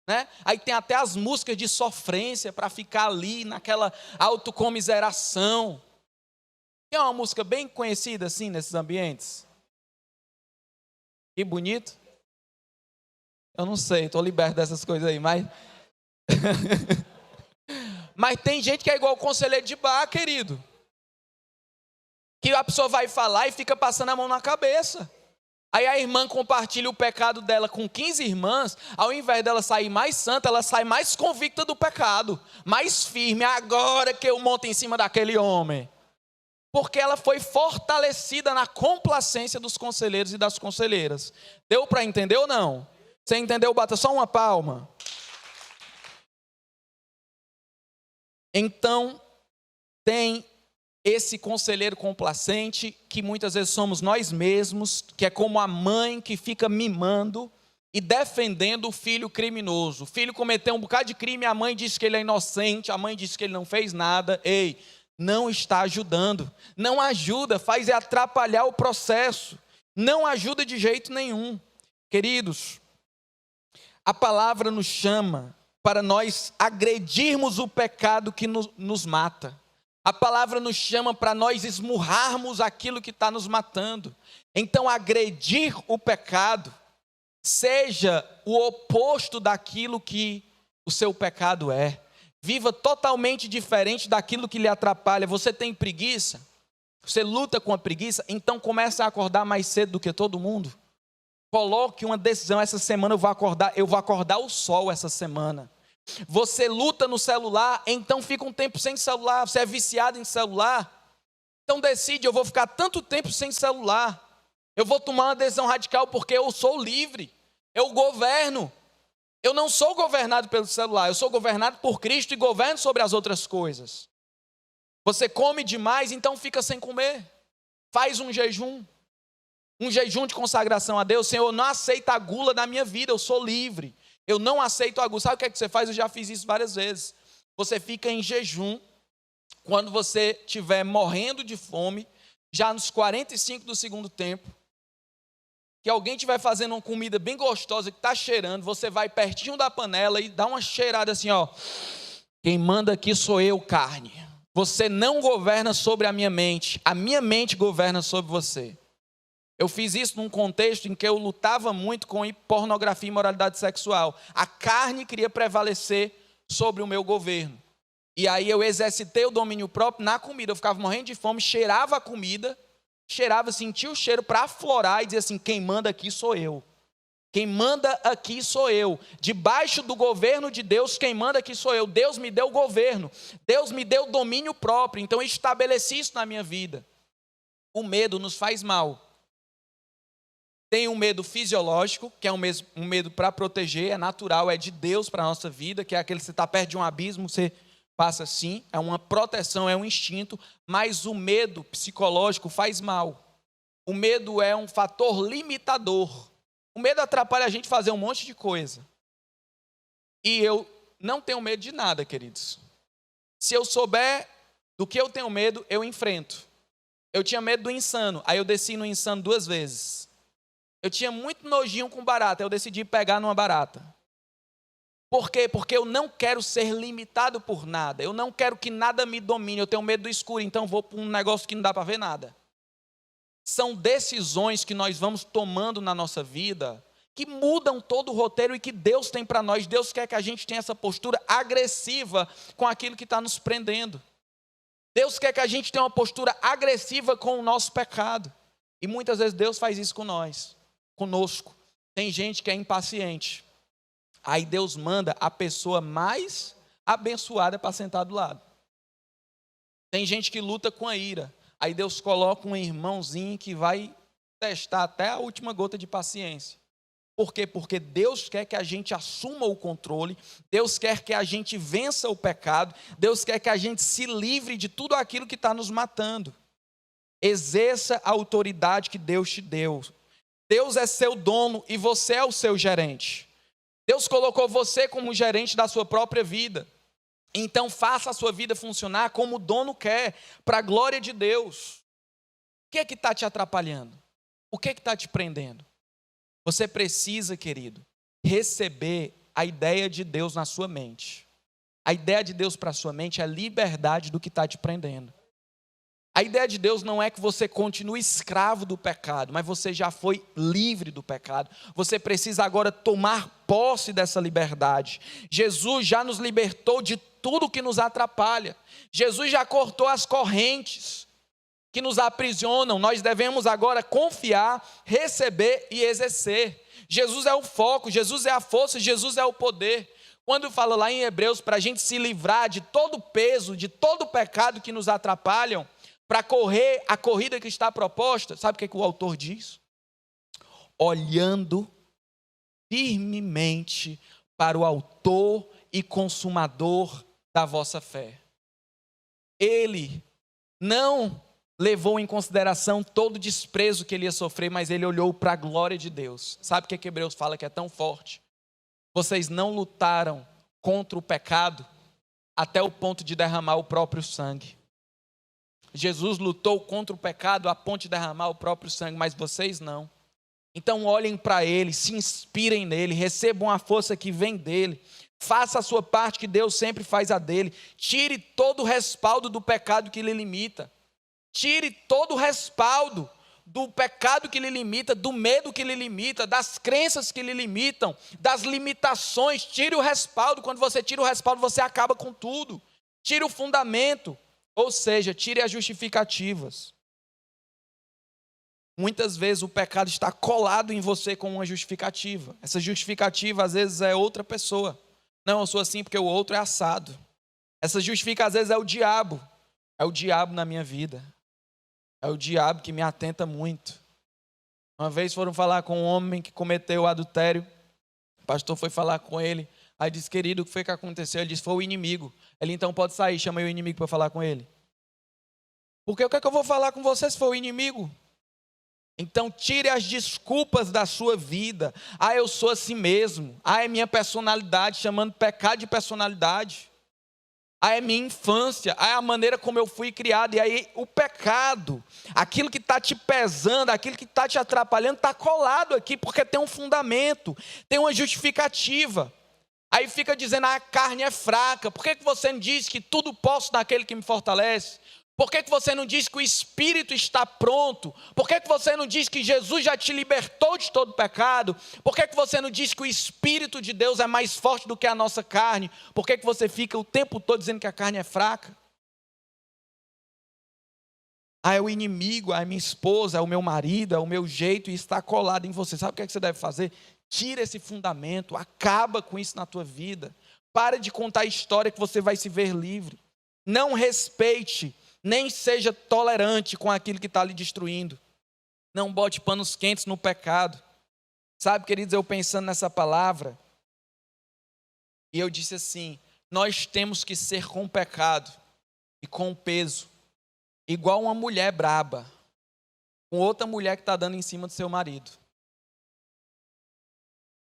Speaker 1: né? Aí tem até as músicas de sofrência, para ficar ali naquela autocomiseração. Tem uma música bem conhecida assim, nesses ambientes? Que bonito. Eu não sei, estou liberto dessas coisas aí, mas... Mas tem gente que é igual o conselheiro de bar, querido, que a pessoa vai falar e fica passando a mão na cabeça. Aí a irmã compartilha o pecado dela com 15 irmãs, ao invés dela sair mais santa, ela sai mais convicta do pecado, mais firme, agora que eu monto em cima daquele homem. Porque ela foi fortalecida na complacência dos conselheiros e das conselheiras. Deu para entender ou não? Você entendeu? Bata só uma palma. Então, tem esse conselheiro complacente, que muitas vezes somos nós mesmos, que é como a mãe que fica mimando e defendendo o filho criminoso. O filho cometeu um bocado de crime, a mãe diz que ele é inocente, a mãe diz que ele não fez nada. Ei, não está ajudando, não ajuda, faz é atrapalhar o processo, não ajuda de jeito nenhum. Queridos, a palavra nos chama para nós agredirmos o pecado que nos mata. A palavra nos chama para nós esmurrarmos aquilo que está nos matando. Então, agredir o pecado, seja o oposto daquilo que o seu pecado é. Viva totalmente diferente daquilo que lhe atrapalha. Você tem preguiça? Você luta com a preguiça? Então comece a acordar mais cedo do que todo mundo. Coloque uma decisão, essa semana eu vou acordar o sol essa semana. Você luta no celular, então fica um tempo sem celular. Você é viciado em celular, então decide, eu vou ficar tanto tempo sem celular. Eu vou tomar uma decisão radical porque eu sou livre, eu governo. Eu não sou governado pelo celular, eu sou governado por Cristo e governo sobre as outras coisas. Você come demais, então fica sem comer. Faz um jejum de consagração a Deus. Senhor, eu não aceito a gula da minha vida, eu sou livre. Eu não aceito a gula. Sabe o que é que você faz? Eu já fiz isso várias vezes. Você fica em jejum, quando você estiver morrendo de fome, já nos 45 do segundo tempo, que alguém estiver fazendo uma comida bem gostosa, que está cheirando, você vai pertinho da panela e dá uma cheirada assim, ó. Quem manda aqui sou eu, carne. Você não governa sobre a minha mente governa sobre você. Eu fiz isso num contexto em que eu lutava muito com pornografia e imoralidade sexual. A carne queria prevalecer sobre o meu governo. E aí eu exercitei o domínio próprio na comida. Eu ficava morrendo de fome, cheirava a comida, sentia o cheiro para aflorar e dizer assim, quem manda aqui sou eu. Quem manda aqui sou eu. Debaixo do governo de Deus, quem manda aqui sou eu. Deus me deu o governo. Deus me deu o domínio próprio. Então eu estabeleci isso na minha vida. O medo nos faz mal. Tem um medo fisiológico, que é um medo para proteger, é natural, é de Deus para a nossa vida, que é aquele que você está perto de um abismo, você passa assim, é uma proteção, é um instinto, mas o medo psicológico faz mal. O medo é um fator limitador. O medo atrapalha a gente fazer um monte de coisa. E eu não tenho medo de nada, queridos. Se eu souber do que eu tenho medo, eu enfrento. Eu tinha medo do insano, aí eu desci no insano 2 vezes. Eu tinha muito nojinho com barata, eu decidi pegar numa barata. Por quê? Porque eu não quero ser limitado por nada. Eu não quero que nada me domine. Eu tenho medo do escuro, então vou para um negócio que não dá para ver nada. São decisões que nós vamos tomando na nossa vida que mudam todo o roteiro e que Deus tem para nós. Deus quer que a gente tenha essa postura agressiva com aquilo que está nos prendendo. Deus quer que a gente tenha uma postura agressiva com o nosso pecado. E muitas vezes Deus faz isso com nós, conosco. Tem gente que é impaciente. Aí Deus manda a pessoa mais abençoada para sentar do lado. Tem gente que luta com a ira. Aí Deus coloca um irmãozinho que vai testar até a última gota de paciência. Por quê? Porque Deus quer que a gente assuma o controle, Deus quer que a gente vença o pecado, Deus quer que a gente se livre de tudo aquilo que está nos matando. Exerça a autoridade que Deus te deu. Deus é seu dono e você é o seu gerente. Deus colocou você como gerente da sua própria vida. Então faça a sua vida funcionar como o dono quer, para a glória de Deus. O que é que está te atrapalhando? O que é que está te prendendo? Você precisa, querido, receber a ideia de Deus na sua mente. A ideia de Deus para a sua mente é a liberdade do que está te prendendo. A ideia de Deus não é que você continue escravo do pecado, mas você já foi livre do pecado. Você precisa agora tomar posse dessa liberdade. Jesus já nos libertou de tudo que nos atrapalha. Jesus já cortou as correntes que nos aprisionam. Nós devemos agora confiar, receber e exercer. Jesus é o foco, Jesus é a força, Jesus é o poder. Quando fala lá em Hebreus, para a gente se livrar de todo o peso, de todo o pecado que nos atrapalham, para correr a corrida que está proposta, sabe o que o autor diz? Olhando firmemente para o autor e consumador da vossa fé. Ele não levou em consideração todo o desprezo que ele ia sofrer, mas ele olhou para a glória de Deus. Sabe o que Hebreus fala que é tão forte? Vocês não lutaram contra o pecado até o ponto de derramar o próprio sangue. Jesus lutou contra o pecado a ponto de derramar o próprio sangue, mas vocês não. Então olhem para ele, se inspirem nele, recebam a força que vem dele. Faça a sua parte que Deus sempre faz a dele. Tire todo o respaldo do pecado que lhe limita. Tire todo o respaldo do pecado que lhe limita, do medo que lhe limita, das crenças que lhe limitam, das limitações. Tire o respaldo. Quando você tira o respaldo, você acaba com tudo. Tire o fundamento. Ou seja, tire as justificativas. Muitas vezes o pecado está colado em você com uma justificativa. Essa justificativa às vezes é outra pessoa. Não, eu sou assim porque o outro é assado. Essa justificativa às vezes é o diabo. É o diabo na minha vida. É o diabo que me atenta muito. Uma vez foram falar com um homem que cometeu adultério. O pastor foi falar com ele. Aí disse, querido, o que foi que aconteceu? Ele disse, foi o inimigo. Ele, então pode sair, chama aí o inimigo para falar com ele. Porque o que é que eu vou falar com você se for o inimigo? Então tire as desculpas da sua vida. Ah, eu sou assim mesmo. Ah, é minha personalidade, chamando pecado de personalidade. Ah, é minha infância. Ah, é a maneira como eu fui criado. E aí o pecado, aquilo que está te pesando, aquilo que está te atrapalhando, está colado aqui, porque tem um fundamento, tem uma justificativa. Aí fica dizendo, a carne é fraca. Por que você não diz que tudo posso naquele que me fortalece? Por que você não diz que o Espírito está pronto? Por que você não diz que Jesus já te libertou de todo pecado? Por que você não diz que o Espírito de Deus é mais forte do que a nossa carne? Por que você fica o tempo todo dizendo que a carne é fraca? Ah, é o inimigo, é a minha esposa, é o meu marido, é o meu jeito e está colado em você. Sabe o que você deve fazer? Tira esse fundamento, acaba com isso na tua vida. Para de contar a história que você vai se ver livre. Não respeite, nem seja tolerante com aquilo que está lhe destruindo. Não bote panos quentes no pecado. Sabe, queridos, eu pensando nessa palavra, e eu disse assim, nós temos que ser com o pecado e com o peso, igual uma mulher braba, com outra mulher que está dando em cima do seu marido.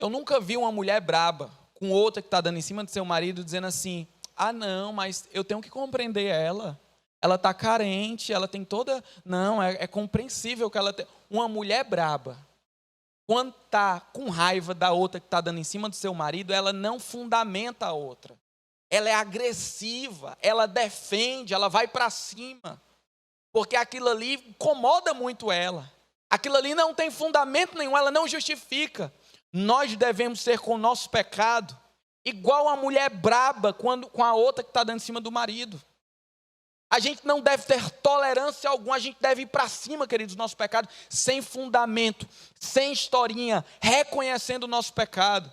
Speaker 1: Eu nunca vi uma mulher braba com outra que está dando em cima do seu marido dizendo assim, ah não, mas eu tenho que compreender ela. Ela está carente, ela tem toda... Não, é compreensível que ela tem... Uma mulher braba, quando está com raiva da outra que está dando em cima do seu marido, ela não fundamenta a outra. Ela é agressiva, ela defende, ela vai para cima. Porque aquilo ali incomoda muito ela. Aquilo ali não tem fundamento nenhum, ela não justifica. Nós devemos ser com o nosso pecado igual a mulher braba com a outra que está dando em cima do marido. A gente não deve ter tolerância alguma, a gente deve ir para cima, queridos, do nosso pecado, sem fundamento, sem historinha, reconhecendo o nosso pecado.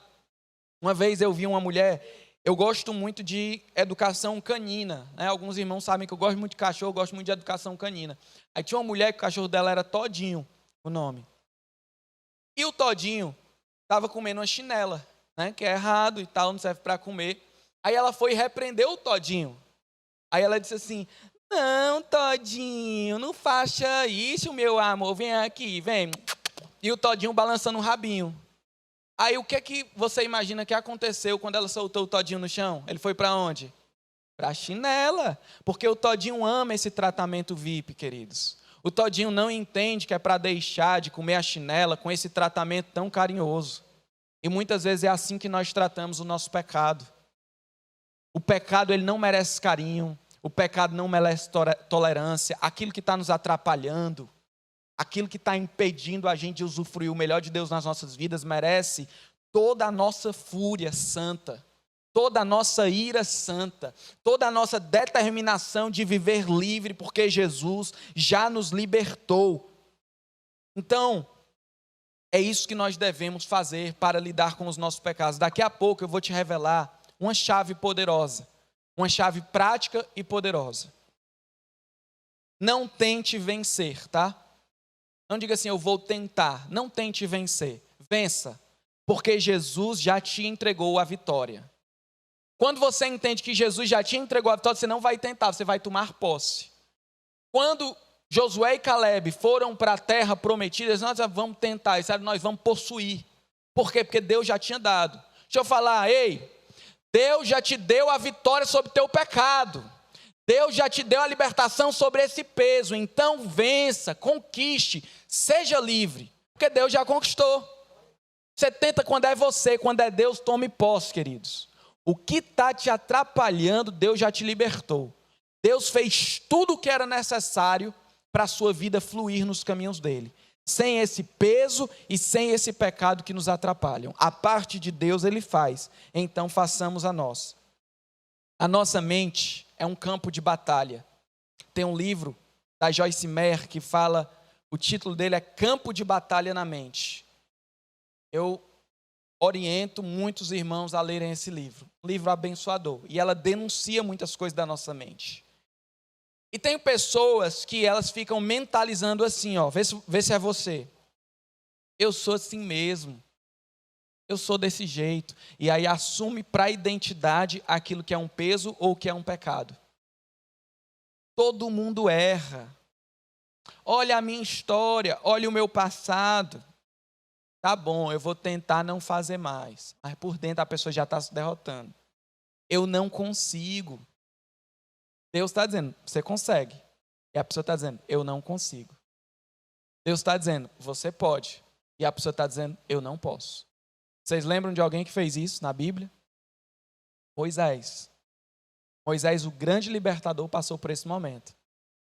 Speaker 1: Uma vez eu vi uma mulher, eu gosto muito de educação canina, né? Alguns irmãos sabem que eu gosto muito de cachorro, eu gosto muito de educação canina. Aí tinha uma mulher que o cachorro dela era Todinho, o nome. E o Todinho estava comendo uma chinela, né? Que é errado e tal, não serve para comer. Aí ela foi repreender o Todinho. Aí ela disse assim, não, Todinho, não faça isso, meu amor, vem aqui, vem. E o Todinho balançando o rabinho. Aí o que você imagina que aconteceu quando ela soltou o Todinho no chão? Ele foi para onde? Para a chinela. Porque o Todinho ama esse tratamento VIP, queridos. O Todinho não entende que é para deixar de comer a chinela com esse tratamento tão carinhoso. E muitas vezes é assim que nós tratamos o nosso pecado. O pecado, ele não merece carinho. O pecado não merece tolerância. Aquilo que está nos atrapalhando, aquilo que está impedindo a gente de usufruir o melhor de Deus nas nossas vidas, merece toda a nossa fúria santa, toda a nossa ira santa, toda a nossa determinação de viver livre, porque Jesus já nos libertou. Então, é isso que nós devemos fazer para lidar com os nossos pecados. Daqui a pouco eu vou te revelar uma chave poderosa, uma chave prática e poderosa. Não tente vencer, tá? Não diga assim, eu vou tentar. Não tente vencer. Vença, porque Jesus já te entregou a vitória. Quando você entende que Jesus já te entregou a vitória, você não vai tentar, você vai tomar posse. Quando Josué e Caleb foram para a terra prometida, eles nós vamos tentar, nós vamos possuir. Por quê? Porque Deus já tinha dado. Deixa eu falar, ei, Deus já te deu a vitória sobre o teu pecado. Deus já te deu a libertação sobre esse peso. Então vença, conquiste, seja livre. Porque Deus já conquistou. Você tenta quando é você, quando é Deus, tome posse, queridos. O que está te atrapalhando, Deus já te libertou. Deus fez tudo o que era necessário para a sua vida fluir nos caminhos dele. Sem esse peso e sem esse pecado que nos atrapalham. A parte de Deus ele faz, então façamos a nossa. A nossa mente é um campo de batalha. Tem um livro da Joyce Meyer que fala, o título dele é Campo de Batalha na Mente. Eu oriento muitos irmãos a lerem esse livro. Um livro abençoador. E ela denuncia muitas coisas da nossa mente. E tem pessoas que elas ficam mentalizando assim, ó, vê se é você. Eu sou assim mesmo. Eu sou desse jeito. E aí assume para a identidade aquilo que é um peso ou que é um pecado. Todo mundo erra. Olha a minha história, olha o meu passado. Tá bom, eu vou tentar não fazer mais. Mas por dentro a pessoa já está se derrotando. Eu não consigo. Deus está dizendo, você consegue. E a pessoa está dizendo, eu não consigo. Deus está dizendo, você pode. E a pessoa está dizendo, eu não posso. Vocês lembram de alguém que fez isso na Bíblia? Moisés. Moisés, o grande libertador, passou por esse momento.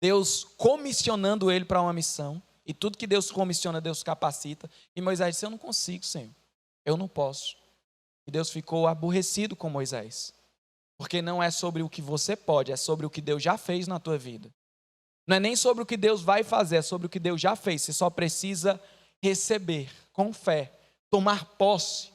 Speaker 1: Deus comissionando ele para uma missão. E tudo que Deus comissiona, Deus capacita. E Moisés disse, eu não consigo, Senhor. Eu não posso. E Deus ficou aborrecido com Moisés. Porque não é sobre o que você pode, é sobre o que Deus já fez na tua vida. Não é nem sobre o que Deus vai fazer, é sobre o que Deus já fez. Você só precisa receber com fé, tomar posse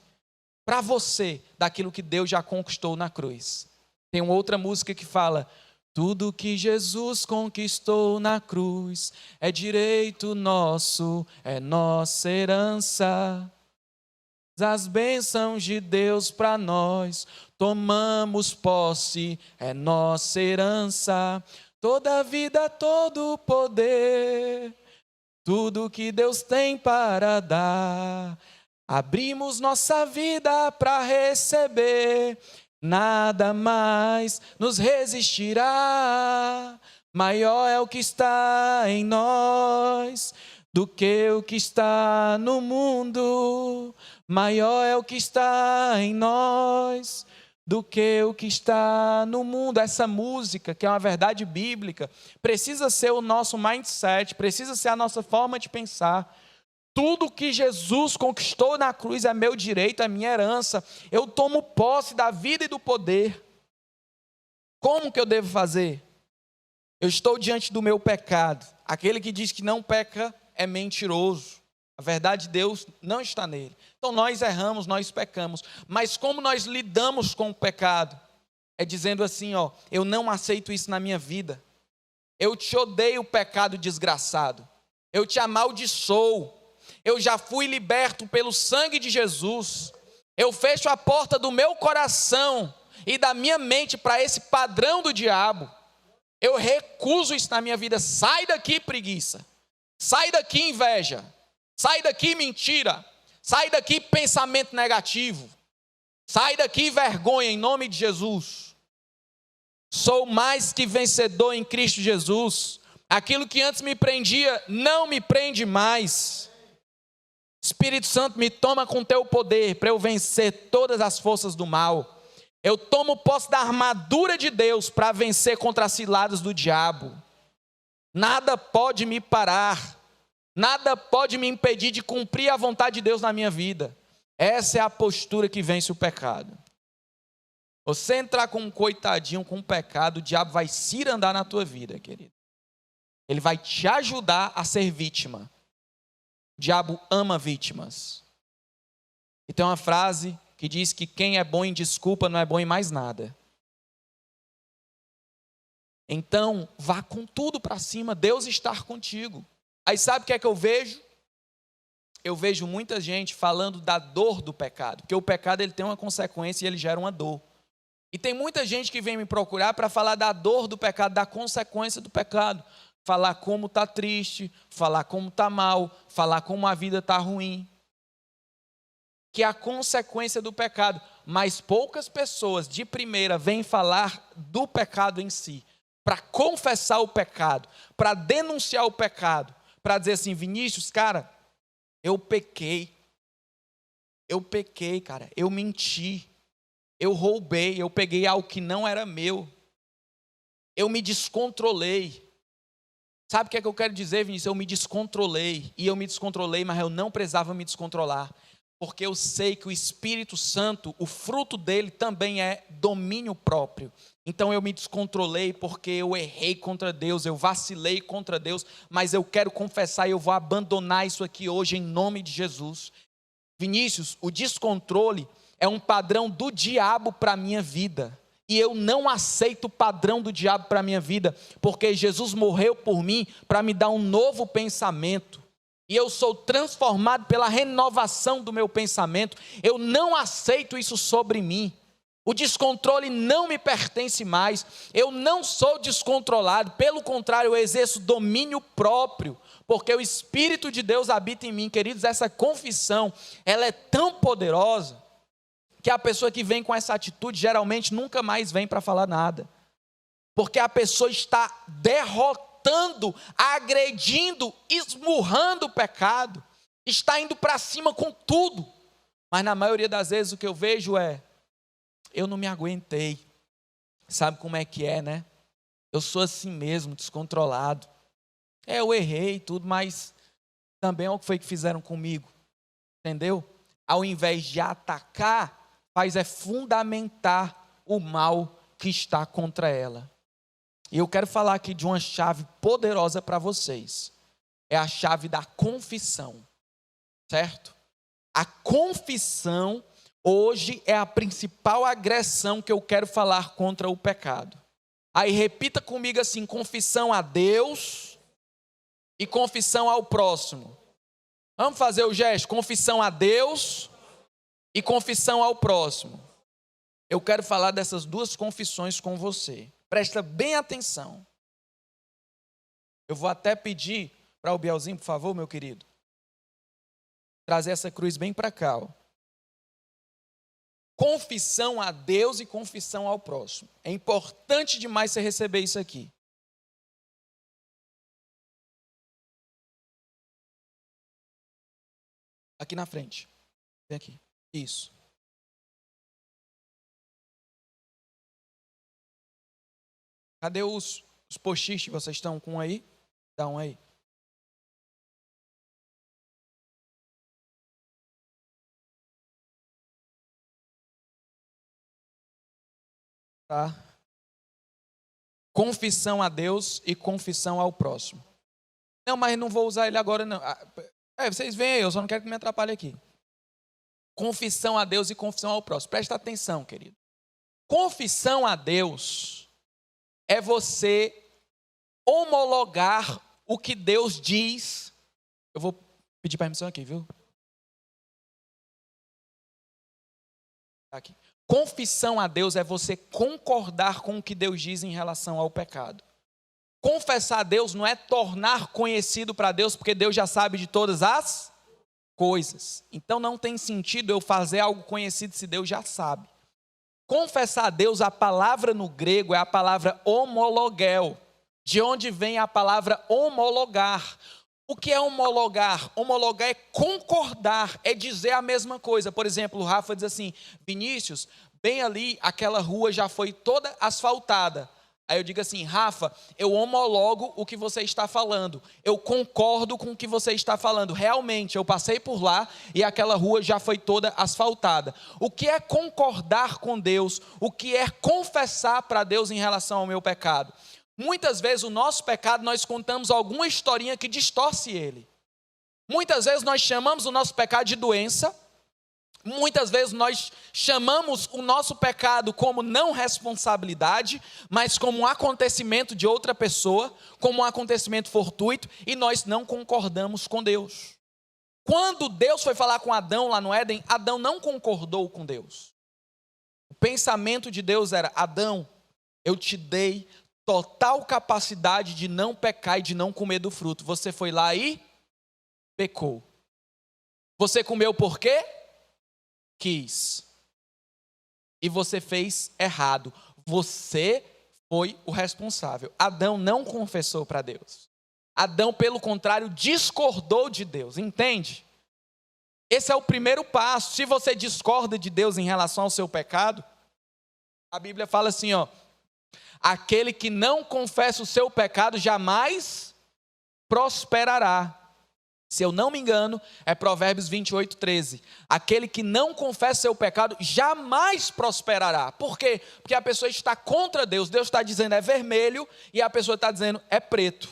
Speaker 1: para você daquilo que Deus já conquistou na cruz. Tem uma outra música que fala, tudo que Jesus conquistou na cruz é direito nosso, é nossa herança. As bênçãos de Deus para nós, tomamos posse, é nossa herança. Toda vida, todo poder, tudo que Deus tem para dar. Abrimos nossa vida para receber, nada mais nos resistirá. Maior é o que está em nós do que o que está no mundo. Maior é o que está em nós do que o que está no mundo. Essa música, que é uma verdade bíblica, precisa ser o nosso mindset, precisa ser a nossa forma de pensar. Tudo que Jesus conquistou na cruz é meu direito, é minha herança. Eu tomo posse da vida e do poder. Como que eu devo fazer? Eu estou diante do meu pecado. Aquele que diz que não peca é mentiroso. A verdade de Deus não está nele. Então nós erramos, nós pecamos. Mas como nós lidamos com o pecado? É dizendo assim, ó, eu não aceito isso na minha vida. Eu te odeio, pecado desgraçado. Eu te amaldiçoo. Eu já fui liberto pelo sangue de Jesus. Eu fecho a porta do meu coração e da minha mente para esse padrão do diabo. Eu recuso isso na minha vida. Sai daqui, preguiça. Sai daqui, inveja. Sai daqui, mentira. Sai daqui, pensamento negativo. Sai daqui, vergonha, em nome de Jesus. Sou mais que vencedor em Cristo Jesus. Aquilo que antes me prendia, não me prende mais. Espírito Santo, me toma com teu poder para eu vencer todas as forças do mal. Eu tomo posse da armadura de Deus para vencer contra as ciladas do diabo. Nada pode me parar. Nada pode me impedir de cumprir a vontade de Deus na minha vida. Essa é a postura que vence o pecado. Você entrar com um coitadinho, com um pecado, o diabo vai cirandar na tua vida, querido. Ele vai te ajudar a ser vítima. O diabo ama vítimas. E tem uma frase que diz que quem é bom em desculpa não é bom em mais nada. Então, vá com tudo para cima, Deus está contigo. Aí sabe o que é que eu vejo? Eu vejo muita gente falando da dor do pecado, porque o pecado ele tem uma consequência e ele gera uma dor. E tem muita gente que vem me procurar para falar da dor do pecado, da consequência do pecado. Falar como está triste, falar como está mal, falar como a vida está ruim. Que é a consequência do pecado. Mas poucas pessoas de primeira vêm falar do pecado em si. Para confessar o pecado, para denunciar o pecado. Para dizer assim, Vinícius, cara, eu pequei, cara, eu menti, eu roubei, eu peguei algo que não era meu, eu me descontrolei. Sabe o que é que eu quero dizer, Vinícius? Eu me descontrolei, mas eu não precisava me descontrolar, porque eu sei que o Espírito Santo, o fruto dele também é domínio próprio. Então eu me descontrolei porque eu errei contra Deus, eu vacilei contra Deus, mas eu quero confessar e eu vou abandonar isso aqui hoje em nome de Jesus. Vinícius, o descontrole é um padrão do diabo para a minha vida. E eu não aceito o padrão do diabo para a minha vida, porque Jesus morreu por mim para me dar um novo pensamento. E eu sou transformado pela renovação do meu pensamento. Eu não aceito isso sobre mim. O descontrole não me pertence mais. Eu não sou descontrolado. Pelo contrário, eu exerço domínio próprio. Porque o Espírito de Deus habita em mim. Queridos, essa confissão, ela é tão poderosa, que a pessoa que vem com essa atitude, geralmente nunca mais vem para falar nada. Porque a pessoa está derrotando, agredindo, esmurrando o pecado. Está indo para cima com tudo. Mas na maioria das vezes o que eu vejo é, eu não me aguentei. Sabe como é que é, né? Eu sou assim mesmo, descontrolado. Eu errei e tudo, mas também é o que foi que fizeram comigo. Entendeu? Ao invés de atacar, faz é fundamentar o mal que está contra ela. E eu quero falar aqui de uma chave poderosa para vocês. É a chave da confissão. Certo? A confissão hoje é a principal agressão que eu quero falar contra o pecado. Aí repita comigo assim, confissão a Deus e confissão ao próximo. Vamos fazer o gesto, confissão a Deus e confissão ao próximo. Eu quero falar dessas duas confissões com você. Presta bem atenção. Eu vou até pedir para o Bielzinho, por favor, meu querido, trazer essa cruz bem para cá. Ó. Confissão a Deus e confissão ao próximo. É importante demais você receber isso aqui. Aqui na frente. Vem aqui. Isso. Cadê os post-its? Vocês estão com um aí? Dá um aí. Tá? confissão a Deus e confissão ao próximo. Não, mas não vou usar ele agora, não. Vocês veem aí, eu só não quero que me atrapalhe aqui. Confissão a Deus e confissão ao próximo. Presta atenção, querido. Confissão a Deus é você homologar o que Deus diz. Eu vou pedir permissão aqui, viu? Aqui. Confissão a Deus é você concordar com o que Deus diz em relação ao pecado. Confessar a Deus não é tornar conhecido para Deus, porque Deus já sabe de todas as coisas. Então não tem sentido eu fazer algo conhecido se Deus já sabe. Confessar a Deus, a palavra no grego é a palavra homologel, de onde vem a palavra homologar. O que é homologar? Homologar é concordar, é dizer a mesma coisa. Por exemplo, o Rafa diz assim: Vinícius, bem ali aquela rua já foi toda asfaltada. Aí eu digo assim: Rafa, eu homologo o que você está falando. Eu concordo com o que você está falando. Realmente, eu passei por lá e aquela rua já foi toda asfaltada. O que é concordar com Deus? O que é confessar para Deus em relação ao meu pecado? Muitas vezes o nosso pecado, nós contamos alguma historinha que distorce ele. Muitas vezes nós chamamos o nosso pecado de doença. Muitas vezes nós chamamos o nosso pecado como não responsabilidade, mas como um acontecimento de outra pessoa, como um acontecimento fortuito, e nós não concordamos com Deus. Quando Deus foi falar com Adão lá no Éden, Adão não concordou com Deus. O pensamento de Deus era: Adão, eu te dei total capacidade de não pecar e de não comer do fruto. Você foi lá e pecou. Você comeu por quê? Quis. E você fez errado. Você foi o responsável. Adão não confessou para Deus. Adão, pelo contrário, discordou de Deus. Entende? Esse é o primeiro passo. Se você discorda de Deus em relação ao seu pecado, a Bíblia fala assim, ó: aquele que não confessa o seu pecado jamais prosperará. Se eu não me engano, é Provérbios 28:13. Aquele que não confessa seu pecado jamais prosperará. Por quê? Porque a pessoa está contra Deus. Deus está dizendo é vermelho e a pessoa está dizendo é preto.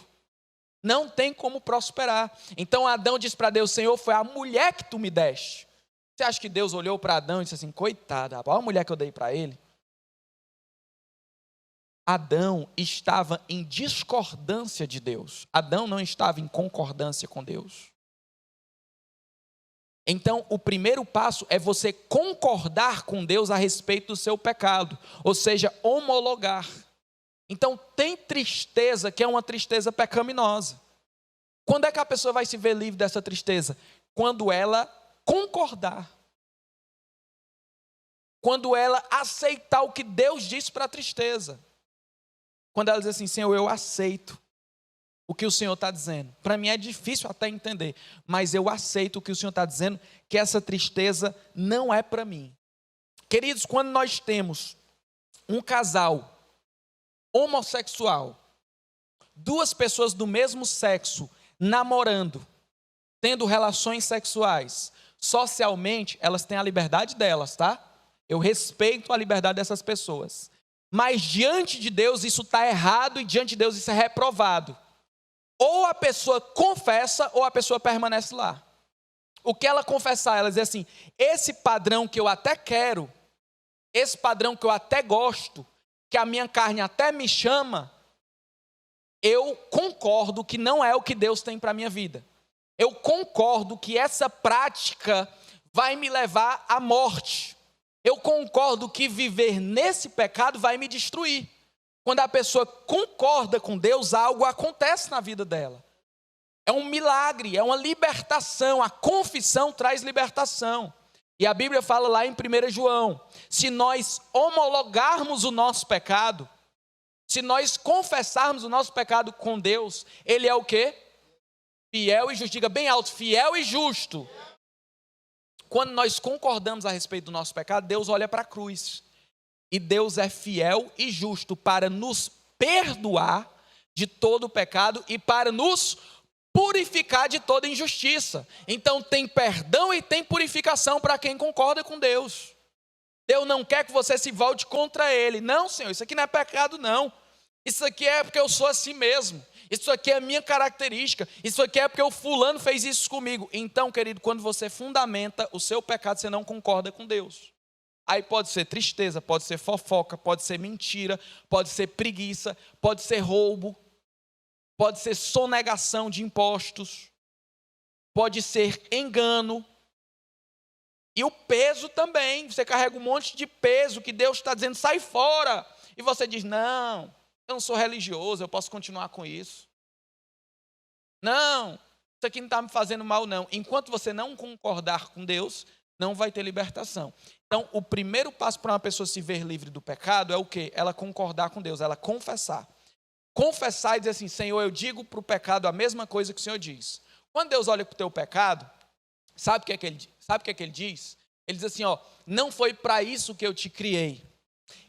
Speaker 1: Não tem como prosperar. Então Adão diz para Deus: Senhor, foi a mulher que tu me deste. Você acha que Deus olhou para Adão e disse assim: coitada, olha a mulher que eu dei para ele? Adão estava em discordância de Deus. Adão não estava em concordância com Deus. Então, o primeiro passo é você concordar com Deus a respeito do seu pecado, ou seja, homologar. Então, tem tristeza que é uma tristeza pecaminosa. Quando é que a pessoa vai se ver livre dessa tristeza? Quando ela concordar. Quando ela aceitar o que Deus disse para a tristeza. Quando ela diz assim: Senhor, eu aceito o que o Senhor está dizendo. Para mim é difícil até entender, mas eu aceito o que o Senhor está dizendo, que essa tristeza não é para mim. Queridos, quando nós temos um casal homossexual, duas pessoas do mesmo sexo namorando, tendo relações sexuais, socialmente elas têm a liberdade delas, tá? Eu respeito a liberdade dessas pessoas. Mas diante de Deus isso está errado e diante de Deus isso é reprovado. Ou a pessoa confessa ou a pessoa permanece lá. O que ela confessar, ela diz assim: esse padrão que eu até quero, esse padrão que eu até gosto, que a minha carne até me chama, eu concordo que não é o que Deus tem para a minha vida. Eu concordo que essa prática vai me levar à morte. Eu concordo que viver nesse pecado vai me destruir. Quando a pessoa concorda com Deus, algo acontece na vida dela. É um milagre, é uma libertação. A confissão traz libertação. E a Bíblia fala lá em 1 João, se nós homologarmos o nosso pecado, se nós confessarmos o nosso pecado com Deus, Ele é o quê? Fiel e justo. Diga bem alto: fiel e justo. Quando nós concordamos a respeito do nosso pecado, Deus olha para a cruz. E Deus é fiel e justo para nos perdoar de todo o pecado e para nos purificar de toda injustiça. Então tem perdão e tem purificação para quem concorda com Deus. Deus não quer que você se volte contra Ele. Não, Senhor, isso aqui não é pecado não. Isso aqui é porque eu sou assim mesmo. Isso aqui é a minha característica. Isso aqui é porque o fulano fez isso comigo. Então, querido, quando você fundamenta o seu pecado, você não concorda com Deus. Aí pode ser tristeza, pode ser fofoca, pode ser mentira, pode ser preguiça, pode ser roubo, pode ser sonegação de impostos, pode ser engano. E o peso também. Você carrega um monte de peso que Deus está dizendo, sai fora. E você diz, não, eu não sou religioso, eu posso continuar com isso. Não, isso aqui não está me fazendo mal, não. Enquanto você não concordar com Deus, não vai ter libertação. Então, o primeiro passo para uma pessoa se ver livre do pecado é o quê? Ela concordar com Deus, ela confessar. Confessar e dizer assim, Senhor, eu digo para o pecado a mesma coisa que o Senhor diz. Quando Deus olha para o teu pecado, sabe o que é que ele diz? Ele diz assim, ó, não foi para isso que eu te criei.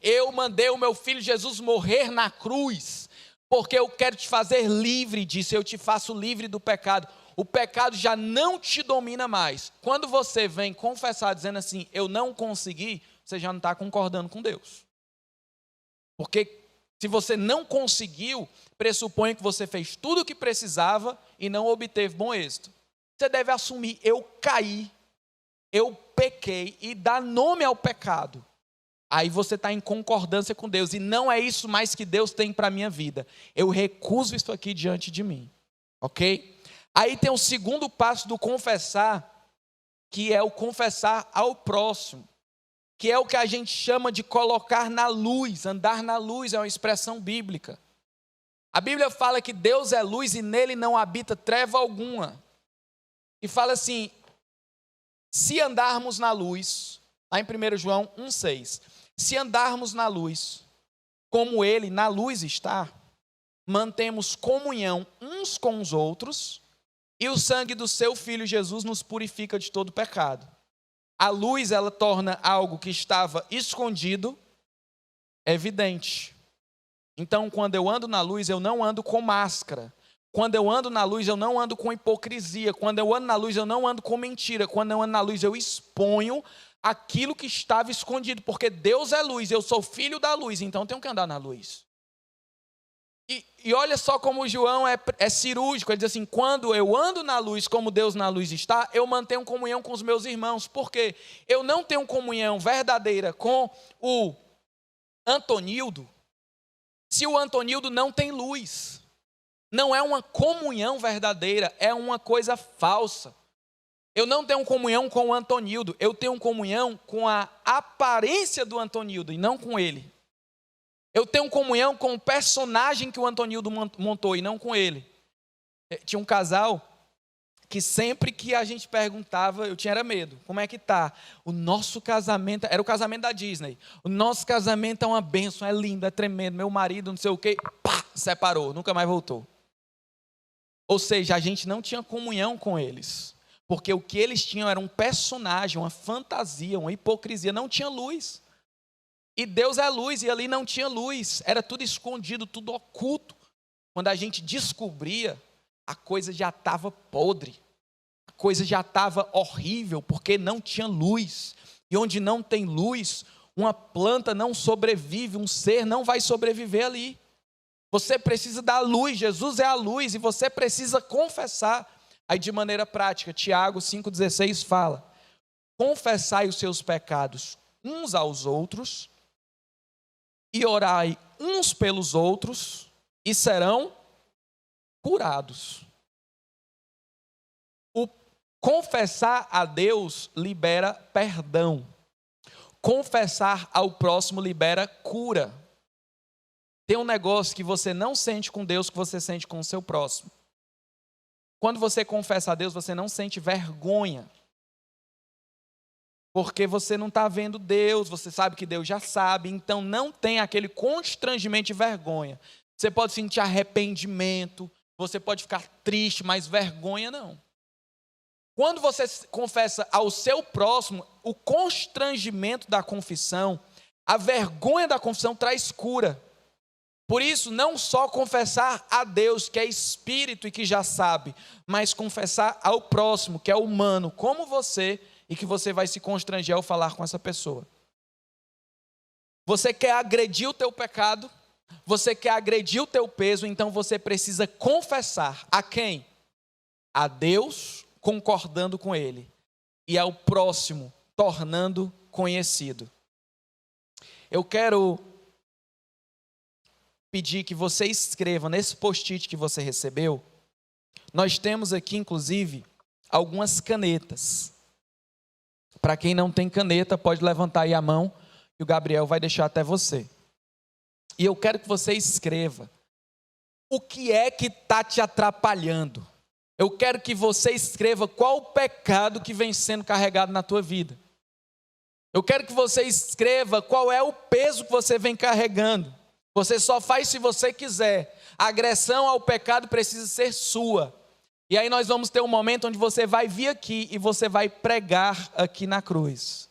Speaker 1: Eu mandei o meu filho Jesus morrer na cruz, porque eu quero te fazer livre disso, eu te faço livre do pecado. O pecado já não te domina mais. Quando você vem confessar dizendo assim, eu não consegui, você já não está concordando com Deus. Porque se você não conseguiu, pressupõe que você fez tudo o que precisava e não obteve bom êxito. Você deve assumir, eu caí, eu pequei e dar nome ao pecado. Aí você está em concordância com Deus e não é isso mais que Deus tem para a minha vida. Eu recuso isso aqui diante de mim, ok? Aí tem o segundo passo do confessar, que é o confessar ao próximo, que é o que a gente chama de colocar na luz. Andar na luz é uma expressão bíblica. A Bíblia fala que Deus é luz e nele não habita treva alguma. E fala assim, se andarmos na luz, lá em 1 João 1,6, se andarmos na luz, como ele na luz está, mantemos comunhão uns com os outros, e o sangue do seu Filho Jesus nos purifica de todo pecado. A luz, ela torna algo que estava escondido, evidente. Então, quando eu ando na luz, eu não ando com máscara. Quando eu ando na luz, eu não ando com hipocrisia. Quando eu ando na luz, eu não ando com mentira. Quando eu ando na luz, eu exponho aquilo que estava escondido. Porque Deus é luz, eu sou filho da luz, então eu tenho que andar na luz. E olha só como o João é cirúrgico. Ele diz assim, quando eu ando na luz como Deus na luz está, eu mantenho comunhão com os meus irmãos. Por quê? Eu não tenho comunhão verdadeira com o Antonildo, se o Antonildo não tem luz. Não é uma comunhão verdadeira, é uma coisa falsa. Eu não tenho comunhão com o Antonildo, eu tenho comunhão com a aparência do Antonildo e não com ele. Eu tenho comunhão com o personagem que o Antonildo montou e não com ele. Tinha um casal que sempre que a gente perguntava, eu tinha medo. Como é que tá? O nosso casamento, era o casamento da Disney. O nosso casamento é uma bênção, é lindo, é tremendo. Meu marido, não sei o quê, pá, separou, nunca mais voltou. Ou seja, a gente não tinha comunhão com eles. Porque o que eles tinham era um personagem, uma fantasia, uma hipocrisia, não tinha luz. E Deus é luz, e ali não tinha luz, era tudo escondido, tudo oculto. Quando a gente descobria, a coisa já estava podre, a coisa já estava horrível, porque não tinha luz. E onde não tem luz, uma planta não sobrevive, um ser não vai sobreviver ali. Você precisa da luz, Jesus é a luz, e você precisa confessar. Aí de maneira prática, Tiago 5,16 fala, confessai os seus pecados uns aos outros, e orai uns pelos outros, e serão curados. O confessar a Deus libera perdão. Confessar ao próximo libera cura. Tem um negócio que você não sente com Deus, que você sente com o seu próximo. Quando você confessa a Deus, você não sente vergonha. Porque você não está vendo Deus, você sabe que Deus já sabe, então não tem aquele constrangimento de vergonha. Você pode sentir arrependimento, você pode ficar triste, mas vergonha não. Quando você confessa ao seu próximo, o constrangimento da confissão, a vergonha da confissão traz cura. Por isso, não só confessar a Deus, que é espírito e que já sabe, mas confessar ao próximo, que é humano, como você, e que você vai se constranger ao falar com essa pessoa. Você quer agredir o teu pecado? você quer agredir o teu peso, então você precisa confessar. A quem? A Deus, concordando com Ele. E ao próximo, tornando conhecido. Eu quero pedir que você escreva nesse post-it que você recebeu. Nós temos aqui, inclusive, algumas canetas. Para quem não tem caneta, pode levantar aí a mão e o Gabriel vai deixar até você. E eu quero que você escreva o que é que está te atrapalhando. Eu quero que você escreva qual o pecado que vem sendo carregado na tua vida. Eu quero que você escreva qual é o peso que você vem carregando. Você só faz se você quiser. A agressão ao pecado precisa ser sua. E aí nós vamos ter um momento onde você vai vir aqui e você vai pregar aqui na cruz.